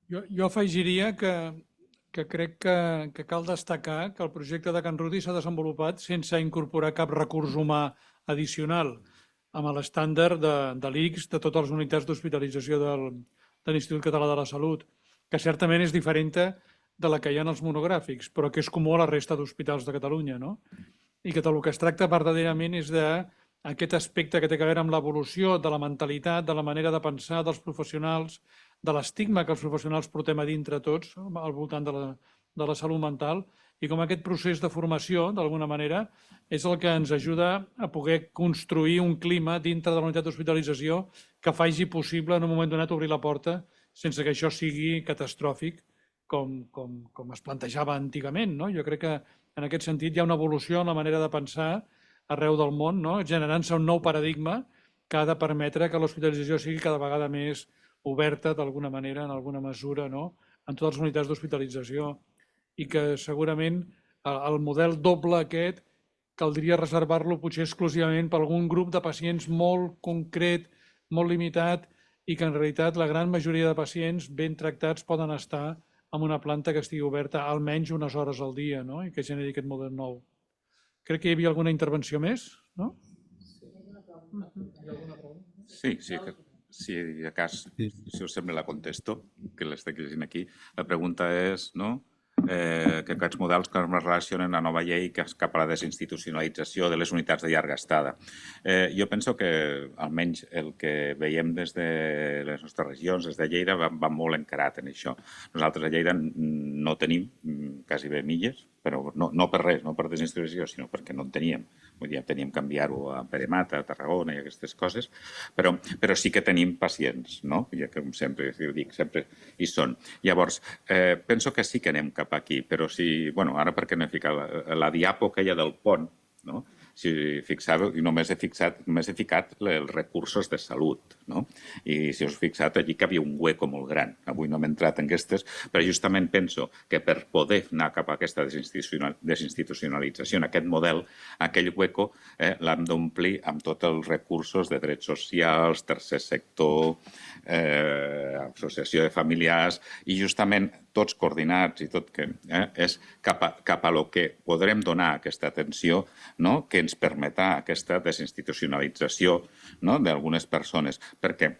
Jo afegiria que crec que cal destacar que el projecte de Can Ruti s'ha desenvolupat sense incorporar cap recurs humà addicional amb l'estàndard de l'ICS de totes les unitats d'hospitalització de l'Institut Català de la Salut, que certament és diferent de la que hi ha en els monogràfics, però que és comú a la resta d'hospitals de Catalunya, no? I que del que es tracta verdaderament és d'aquest aspecte que té a veure amb l'evolució de la mentalitat, de la manera de pensar dels professionals, de l'estigma que els professionals portem a dintre tots al voltant de la salut mental, i com aquest procés de formació, d'alguna manera, és el que ens ajuda a poder construir un clima dintre de la unitat d'hospitalització que faci possible en un moment donat obrir la porta sense que això sigui catastròfic com es plantejava antigament, no? Jo crec que en aquest sentit hi ha una evolució en la manera de pensar arreu del món, no?, generant-se un nou paradigma que ha de permetre que l'hospitalització sigui cada vegada més oberta d'alguna manera, en alguna mesura, no?, en totes les unitats d'hospitalització, i que segurament el model doble aquest caldria reservar-lo potser exclusivament per algun grup de pacients molt concret, molt limitat, i que en realitat la gran majoria de pacients ben tractats poden estar en una planta que estigui oberta almenys unes hores al dia, no?, i que generi aquest model nou. Crec que hi havia alguna intervenció més, no? Sí, si de cas, si us sembla la contesto, que l'estic llegint aquí. La pregunta és, no?, que aquests models com es relacionen a la nova llei que és cap a la desinstitucionalització de les unitats de llarga estada. Jo penso que almenys el que veiem des de les nostres regions, des de Lleida, va molt encarat en això. Nosaltres a Lleida no tenim quasi bé milles, però no per res, no per desinstitució, sinó perquè no en teníem. Vull dir, teníem que enviar-ho a Peremat, a Tarragona i aquestes coses, però sí que tenim pacients, no? Ja que sempre dic, sempre hi són. Llavors, penso que sí que anem cap aquí, però si, bueno, ara perquè no he ficat la diapo aquella del pont, no? Si fixàveu, i només he ficat els recursos de salut, no? I si us fixat, allí que havia un hueco molt gran. Avui no m'he entrat en aquestes, però justament penso que per poder anar cap a aquesta desinstitucionalització, en aquest model, aquell hueco l'hem d'omplir amb tots els recursos de drets socials, tercer sector, associació de familiars, i justament tots coordinats i tot que és cap a lo que podrem donar aquesta atenció, no?, que ens permetrà aquesta desinstitucionalització, no?, d'algunes persones, perquè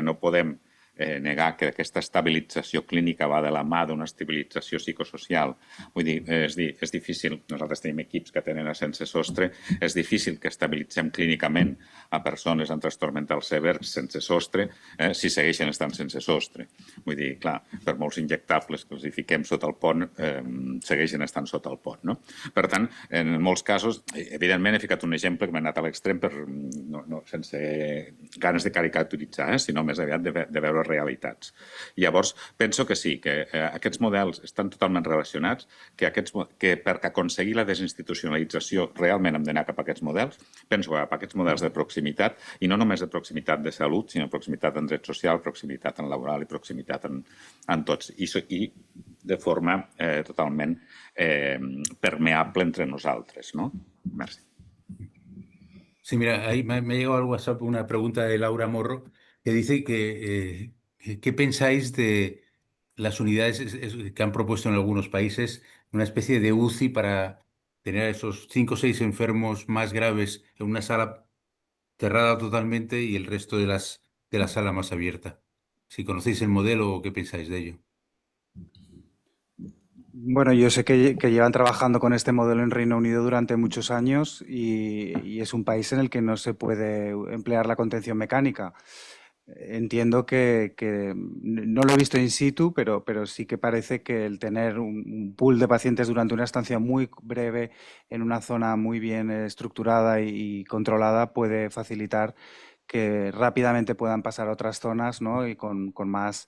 no podem negar que aquesta estabilització clínica va de la mà d'una estabilització psicosocial. Vull dir, és difícil, nosaltres tenim equips que tenen sense sostre, és difícil que estabilitzem clínicament a persones amb trastorn mental sever sense sostre si segueixen estant sense sostre. Vull dir, clar, per molts injectables que els hi fiquem sota el pont, segueixen estant sota el pont, no? Per tant, en molts casos, evidentment he ficat un exemple que m'he anat a l'extrem sense ganes de caricaturitzar, sinó més aviat de veure realitats. Llavors, penso que sí, que aquests models estan totalment relacionats, que per aconseguir la desinstitucionalització realment hem d'anar cap a aquests models, penso cap a aquests models de proximitat, i no només de proximitat de salut, sinó proximitat en dret social, proximitat en laboral i proximitat en tots, i de forma totalment permeable entre nosaltres, ¿no? Merci. Sí, mira, ahí me ha llegado al WhatsApp una pregunta de Laura Morro que dice ¿qué pensáis de las unidades que han propuesto en algunos países, una especie de UCI para tener a esos 5 o 6 enfermos más graves en una sala cerrada totalmente y el resto de la sala más abierta? Si conocéis el modelo o qué pensáis de ello. Bueno, yo sé que llevan trabajando con este modelo en Reino Unido durante muchos años y es un país en el que no se puede emplear la contención mecánica. Entiendo que no lo he visto in situ, pero sí que parece que el tener un pool de pacientes durante una estancia muy breve en una zona muy bien estructurada y controlada puede facilitar que rápidamente puedan pasar a otras zonas, ¿no? Y con más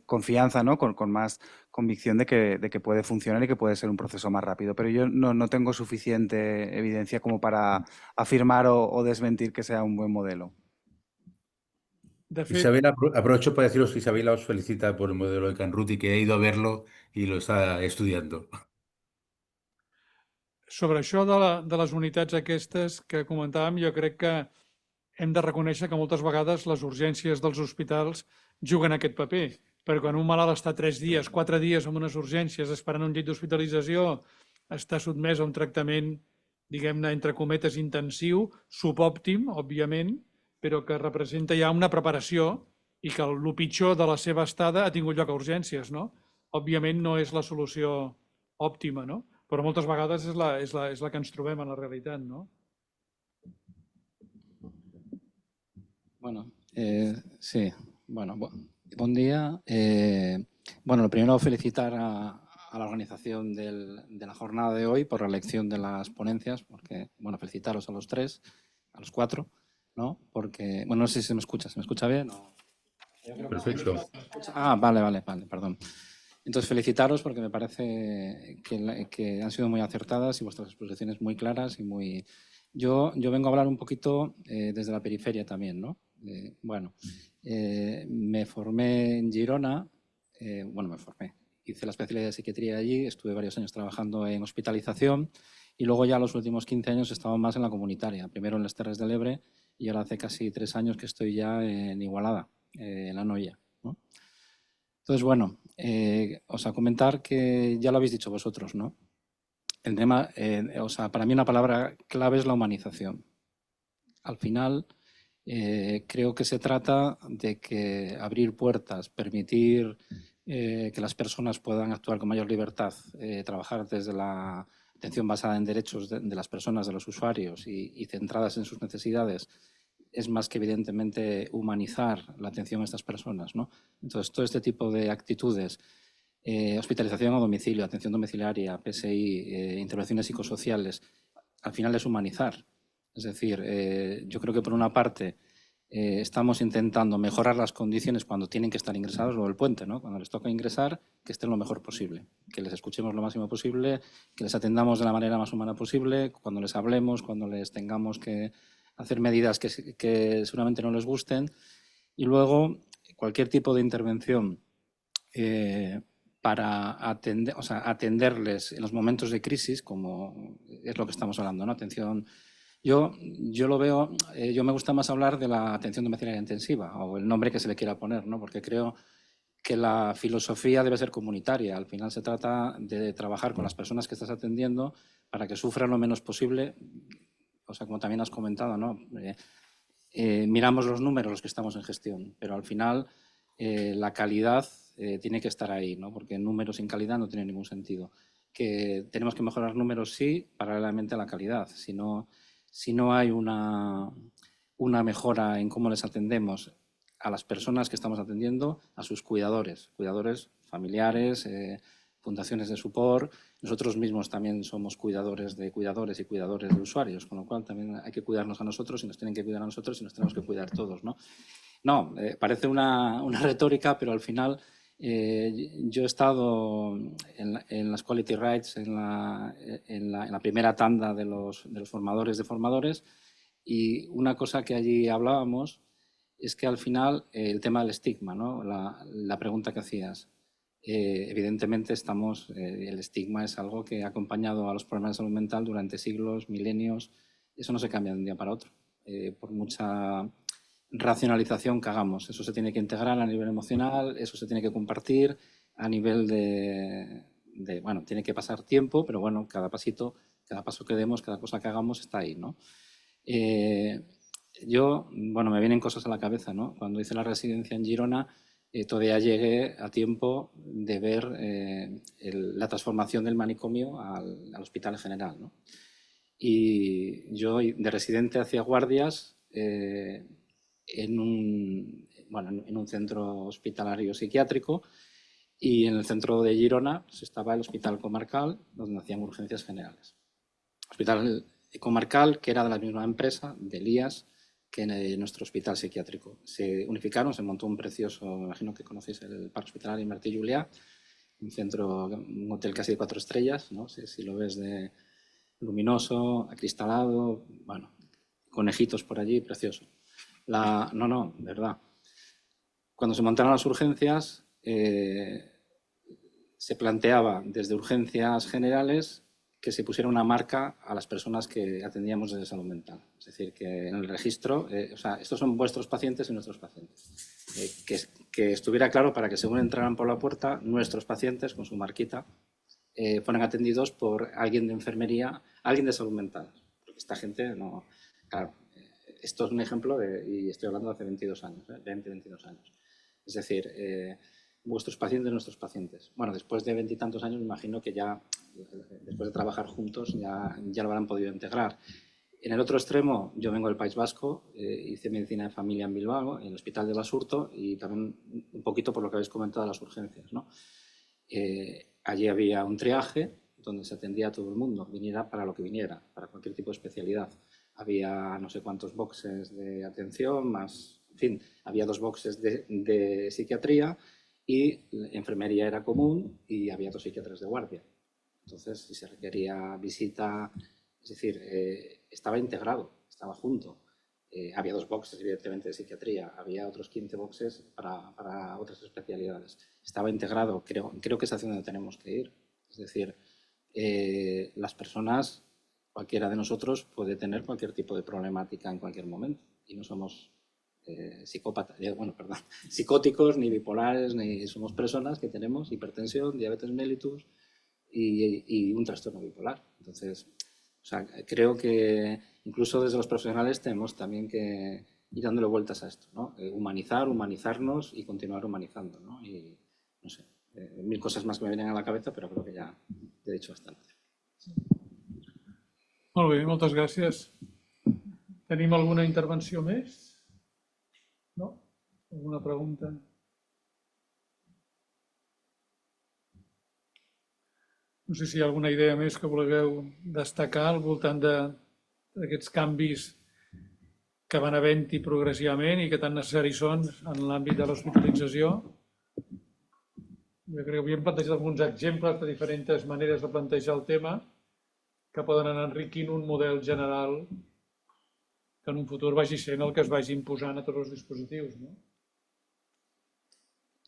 confianza, ¿no? Con más convicción de que puede funcionar y que puede ser un proceso más rápido. Pero yo no tengo suficiente evidencia como para afirmar o desmentir que sea un buen modelo. De fet, Isabel, aprovecho para deciros que Isabela os felicita por el modelo de Canruti, que ha ido a verlo y lo está estudiando. sobre això de les unitats aquestes que comentàvem, jo crec que hem de reconèixer que moltes vegades les urgències dels hospitals juguen aquest paper, perquè quan un malalt està 3 dies, 4 dies en unes urgències esperant un llit d'hospitalització, està sotmès a un tractament, diguem-ne, entre cometes, intensiu, subòptim, òbviament, però que representa ja una preparació i que el pitjor de la seva estada ha tingut lloc a urgències, no? Òbviament no és la solució òptima, no? Però moltes vegades és la que ens trobem en la realitat, no? Bueno, sí, bueno, buen día. Bueno, lo primero felicitar a la organización de la jornada de hoy por la elección de las ponencias, porque, bueno, felicitaros a los tres, a los cuatro, ¿no? Porque, bueno, no sé si se me escucha bien o... Perfecto. Vale, perdón. Entonces, felicitaros porque me parece que han sido muy acertadas y vuestras exposiciones muy claras y muy... Yo vengo a hablar un poquito desde la periferia también, ¿no? Me formé en Girona, hice la especialidad de psiquiatría allí, estuve varios años trabajando en hospitalización y luego ya los últimos 15 años he estado más en la comunitaria, primero en las Terres del Ebre y ahora hace casi 3 años que estoy ya en Igualada, en la Noia, ¿no? Entonces, bueno, os a comentar que ya lo habéis dicho vosotros, ¿no? El tema, para mí una palabra clave es la humanización. Al final, creo que se trata de que abrir puertas, permitir que las personas puedan actuar con mayor libertad, trabajar desde la atención basada en derechos de las personas, de los usuarios y centradas en sus necesidades, es más que evidentemente humanizar la atención a estas personas, ¿no? Entonces, todo este tipo de actitudes, hospitalización a domicilio, atención domiciliaria, PSI, intervenciones psicosociales, al final es humanizar. Es decir, yo creo que por una parte estamos intentando mejorar las condiciones cuando tienen que estar ingresados, o el puente, ¿no? Cuando les toca ingresar, que estén lo mejor posible, que les escuchemos lo máximo posible, que les atendamos de la manera más humana posible, cuando les hablemos, cuando les tengamos que hacer medidas que seguramente no les gusten, y luego cualquier tipo de intervención para atenderles en los momentos de crisis, como es lo que estamos hablando, ¿no? Atención. Yo lo veo, yo me gusta más hablar de la atención domiciliaria intensiva, o el nombre que se le quiera poner, ¿no? Porque creo que la filosofía debe ser comunitaria. Al final se trata de trabajar con las personas que estás atendiendo para que sufran lo menos posible. O sea, como también has comentado, ¿no? Miramos los números los que estamos en gestión, pero al final la calidad tiene que estar ahí, ¿no? Porque números sin calidad no tiene ningún sentido. Que tenemos que mejorar números, sí, paralelamente a la calidad. Si no hay una mejora en cómo les atendemos a las personas que estamos atendiendo, a sus cuidadores familiares, fundaciones de support. Nosotros mismos también somos cuidadores y cuidadores de usuarios, con lo cual también hay que cuidarnos a nosotros y nos tienen que cuidar a nosotros y nos tenemos que cuidar todos, ¿no? No, parece una retórica, pero al final yo he estado en las Quality Rights, en la primera tanda de los formadores de formadores, y una cosa que allí hablábamos es que al final el tema del estigma, ¿no? La pregunta que hacías. Evidentemente el estigma es algo que ha acompañado a los problemas de salud mental durante siglos, milenios. Eso no se cambia de un día para otro, por mucha racionalización que hagamos. Eso se tiene que integrar a nivel emocional, eso se tiene que compartir a nivel bueno, tiene que pasar tiempo, pero bueno, cada paso que demos, cada cosa que hagamos está ahí, ¿no? Bueno, me vienen cosas a la cabeza, ¿no? Cuando hice la residencia en Girona, todavía llegue a tiempo de ver la transformación del manicomio al hospital general, ¿no? Y yo de residente hacía guardias en un centro hospitalario psiquiátrico, y en el centro de Girona pues, estaba el hospital comarcal, donde hacían urgencias generales. Hospital comarcal, que era de la misma empresa, de Elías, que en nuestro hospital psiquiátrico. Se unificaron, se montó un precioso, me imagino que conocéis el Parque Hospitalario Martí Julià, un hotel casi de 4 estrellas, ¿no? Si lo ves de luminoso, acristalado, bueno, conejitos por allí, precioso. No, de verdad. Cuando se montaron las urgencias, se planteaba desde urgencias generales que se pusiera una marca a las personas que atendíamos desde salud mental. Es decir, que en el registro, estos son vuestros pacientes y nuestros pacientes. Que estuviera claro para que según entraran por la puerta, nuestros pacientes con su marquita fueran atendidos por alguien de enfermería, alguien de salud mental. Porque esta gente no... Claro, esto es un ejemplo y estoy hablando de hace 22 años, 22 años. Es decir, vuestros pacientes, nuestros pacientes. Bueno, después de 20 y tantos años, me imagino que ya, después de trabajar juntos, ya lo habrán podido integrar. En el otro extremo, yo vengo del País Vasco, hice medicina de familia en Bilbao, en el Hospital de Basurto, y también un poquito por lo que habéis comentado de las urgencias, ¿no? Allí había un triaje donde se atendía a todo el mundo, viniera para lo que viniera, para cualquier tipo de especialidad. Había no sé cuántos boxes de atención, más, en fin, había 2 boxes de psiquiatría, y enfermería era común, y había 2 psiquiatras de guardia. Entonces, si se requería visita, es decir, estaba integrado, estaba junto. Había 2 boxes, evidentemente, de psiquiatría, había otros 15 boxes para otras especialidades. Estaba integrado, creo que es hacia donde tenemos que ir. Es decir, las personas, cualquiera de nosotros puede tener cualquier tipo de problemática en cualquier momento, y no somos psicóticos, ni bipolares, ni somos personas que tenemos hipertensión, diabetes mellitus y un trastorno bipolar. Entonces, creo que incluso desde los profesionales tenemos también que ir dándole vueltas a esto, ¿no? Humanizarnos y continuar humanizando, ¿no? Y no sé, 1000 cosas más que me vienen a la cabeza, però creo que ja he dicho bastante. Molt bé, moltes gràcies. Tenim alguna intervenció més? No? Alguna pregunta? No sé si hi ha alguna idea més que vulgueu destacar al voltant d'aquests canvis que van havent-hi progressivament i que tan necessaris són en l'àmbit de l'hospitalització. Jo crec que havíem plantejat alguns exemples de diferents maneres de plantejar el tema que poden anar enriquint un model general que en un futur vagi sent el que es vagi imposant a tots els dispositius, no?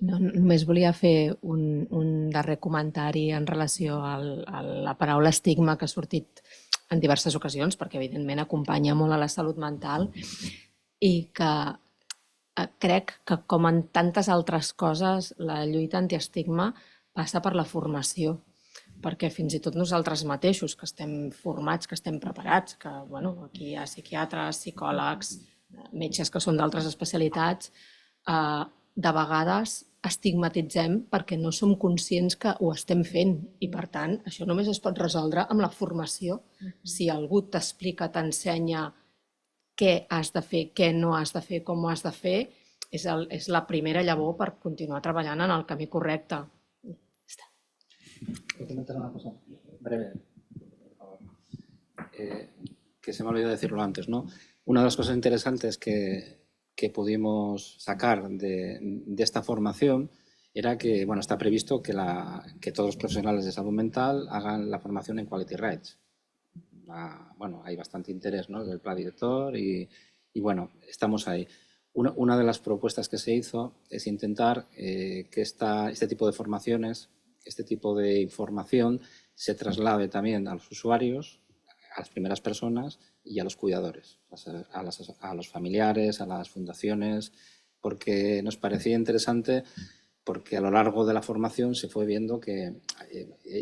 No, només volia fer un darrer comentari en relació a la paraula estigma que ha sortit en diverses ocasions, perquè evidentment acompanya molt a la salut mental, i que crec que, com en tantes altres coses, la lluita antiestigma passa per la formació, perquè fins i tot nosaltres mateixos, que estem formats, que estem preparats, que aquí hi ha psiquiatres, psicòlegs, metges que són d'altres especialitats, de vegades estigmatitzem perquè no som conscients que ho estem fent, i per tant això només es pot resoldre amb la formació. Si algú t'explica, t'ensenya què has de fer, què no has de fer, com ho has de fer, és la primera llavor per continuar treballant en el camí correcte. Voy a comentar una cosa breve, por favor. Que se me ha olvidado decirlo antes, ¿no? Una de las cosas interesantes que pudimos sacar de esta formación era que, bueno, está previsto que todos los profesionales de salud mental hagan la formación en Quality Rights. Hay bastante interés, ¿no?, del plan director y bueno, estamos ahí. Una de las propuestas que se hizo es intentar que este tipo de formaciones, este tipo de información se traslade también a los usuarios, a las primeras personas y a los cuidadores, a los familiares, a las fundaciones, porque nos parecía interesante, porque a lo largo de la formación se fue viendo que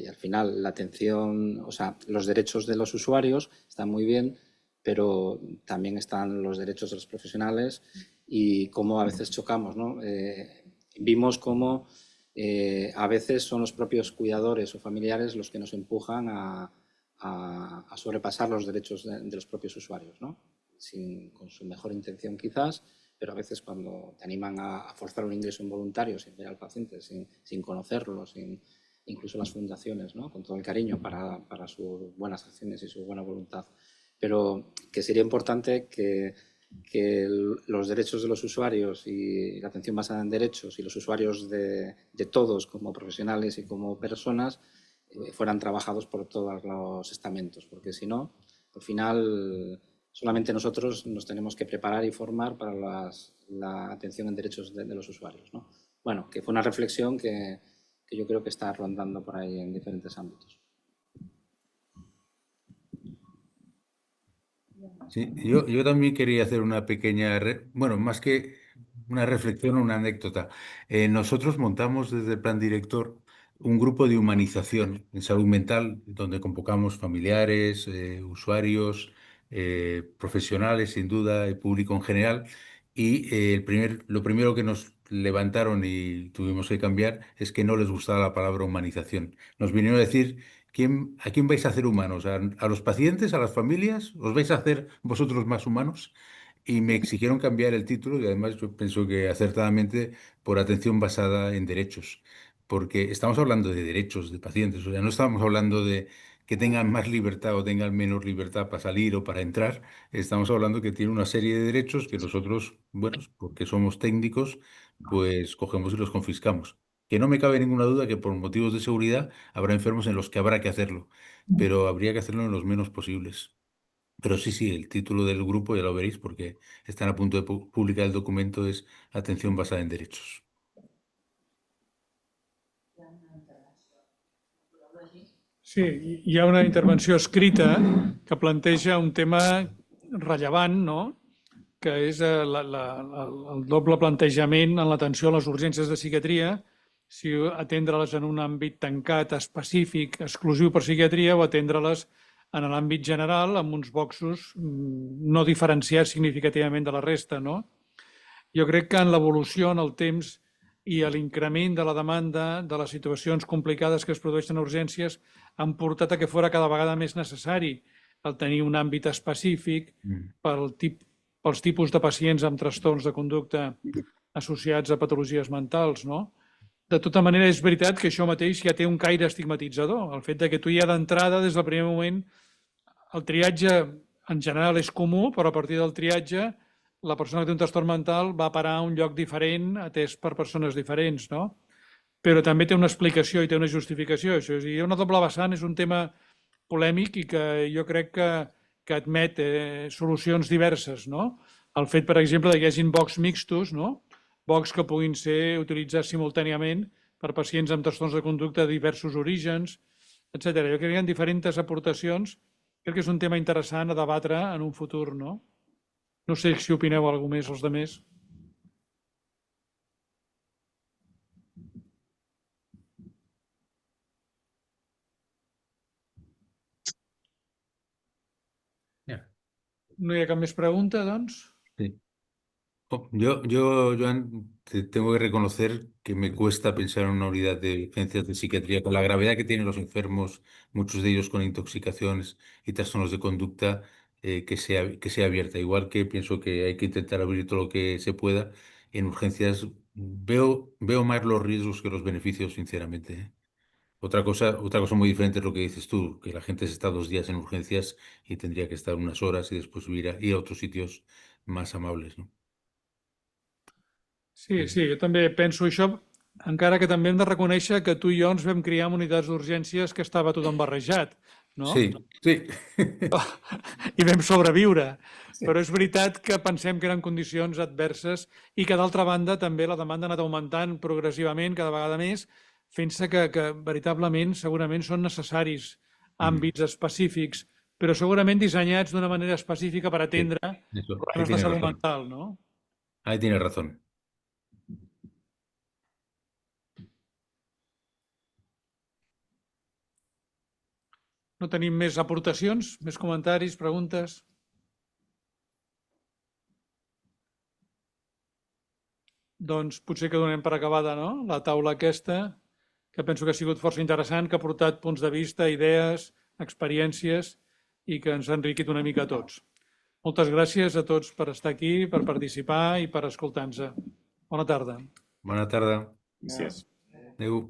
al final la atención, o sea, los derechos de los usuarios están muy bien, pero también están los derechos de los profesionales y cómo a veces chocamos, ¿no? vimos cómo a veces son los propios cuidadores o familiares los que nos empujan a sobrepasar los derechos de los propios usuarios, ¿no? Con su mejor intención quizás, pero a veces cuando te animan a forzar un ingreso involuntario sin ver al paciente, sin conocerlo, incluso las fundaciones, ¿no? Con todo el cariño para sus buenas acciones y su buena voluntad. Pero que sería importante que los derechos de los usuarios y la atención basada en derechos y los usuarios de todos como profesionales y como personas fueran trabajados por todos los estamentos, porque si no, al final solamente nosotros nos tenemos que preparar y formar para la atención en derechos de los usuarios, ¿no? Bueno, que fue una reflexión que yo creo que está rondando por ahí en diferentes ámbitos. Sí, yo también quería hacer una pequeña, bueno, más que una reflexión o una anécdota. Nosotros montamos desde el plan director un grupo de humanización en salud mental, donde convocamos familiares, usuarios, profesionales, sin duda, y público en general. Y lo primero que nos levantaron y tuvimos que cambiar es que no les gustaba la palabra humanización. Nos vinieron a decir: ¿a quién vais a hacer humanos? ¿A los pacientes, a las familias? ¿Os vais a hacer vosotros más humanos? Y me exigieron cambiar el título y además yo pienso que acertadamente por atención basada en derechos, porque estamos hablando de derechos de pacientes, o sea, no estamos hablando de que tengan más libertad o tengan menos libertad para salir o para entrar, estamos hablando que tienen una serie de derechos que nosotros, bueno, porque somos técnicos, pues cogemos y los confiscamos. Que no me cabe ninguna duda que por motivos de seguridad habrá enfermos en los que habrá que hacerlo, pero habría que hacerlo en los menos posibles. Pero sí, sí, el título del grupo ya lo veréis porque están a punto de publicar el documento, es Atención basada en derechos. Sí, hi ha una intervenció escrita que planteja un tema rellevant, no? Que és el doble plantejament en l'atenció a les urgències de psiquiatria, si atendre-les en un àmbit tancat, específic, exclusiu per psiquiatria, o atendre-les en l'àmbit general amb uns boxos no diferenciats significativament de la resta, no? Jo crec que en l'evolució, en el temps i l'increment de la demanda de les situacions complicades que es produeixen a urgències han portat a que fora cada vegada més necessari el tenir un àmbit específic pels tipus de pacients amb trastorns de conducta associats a patologies mentals, no? De tota manera, és veritat que això mateix ja té un caire estigmatitzador. El fet de que tu ja d'entrada, des del primer moment, el triatge en general és comú, però a partir del triatge la persona que té un trastorn mental va a parar a un lloc diferent, atès per persones diferents, no? Però també té una explicació i té una justificació. Això és a dir, hi ha una doble vessant, és un tema polèmic i que jo crec que admet solucions diverses, no? El fet, per exemple, que hi hagi bocs mixtos, no? Bocs que puguin ser utilitzats simultàniament per pacients amb trastorns de conducta de diversos orígens, etc. Jo crec que hi ha diferents aportacions. Crec que és un tema interessant a debatre en un futur, no? No sé si opineu alguna més els altres. No hi ha cap més pregunta, doncs? Sí. Joan, te tengo que reconocer que me cuesta pensar en una unidad de urgencias de psiquiatría con la gravedad que tienen los enfermos, muchos de ellos con intoxicaciones y trastornos de conducta, que sea abierta. Igual que pienso que hay que intentar abrir todo lo que se pueda, en urgencias veo más los riesgos que los beneficios, sinceramente, ¿eh? Otra cosa muy diferente es lo que dices tú, que la gente se está 2 días en urgencias y tendría que estar unas horas y después ir a otros sitios más amables, ¿no? Sí, jo també penso això, encara que també hem de reconèixer que tu i jo ens vam criar en unitats d'urgències que estava tothom barrejat, no? Sí, sí. I vam sobreviure. Però és veritat que pensem que eren condicions adverses i que, d'altra banda, també la demanda ha anat augmentant progressivament, cada vegada més, fent-se que veritablement, segurament, són necessaris àmbits específics, però segurament dissenyats d'una manera específica per atendre problemes de salut mental, no? Ahí tienes razón. No tenim més aportacions, més comentaris, preguntes? doncs potser que donem per acabada, no?, la taula aquesta, que penso que ha sigut força interessant, que ha portat punts de vista, idees, experiències i que ens ha enriquit una mica a tots. Moltes gràcies a tots per estar aquí, per participar i per escoltar-nos. Bona tarda. Bona tarda. Gràcies. Adéu.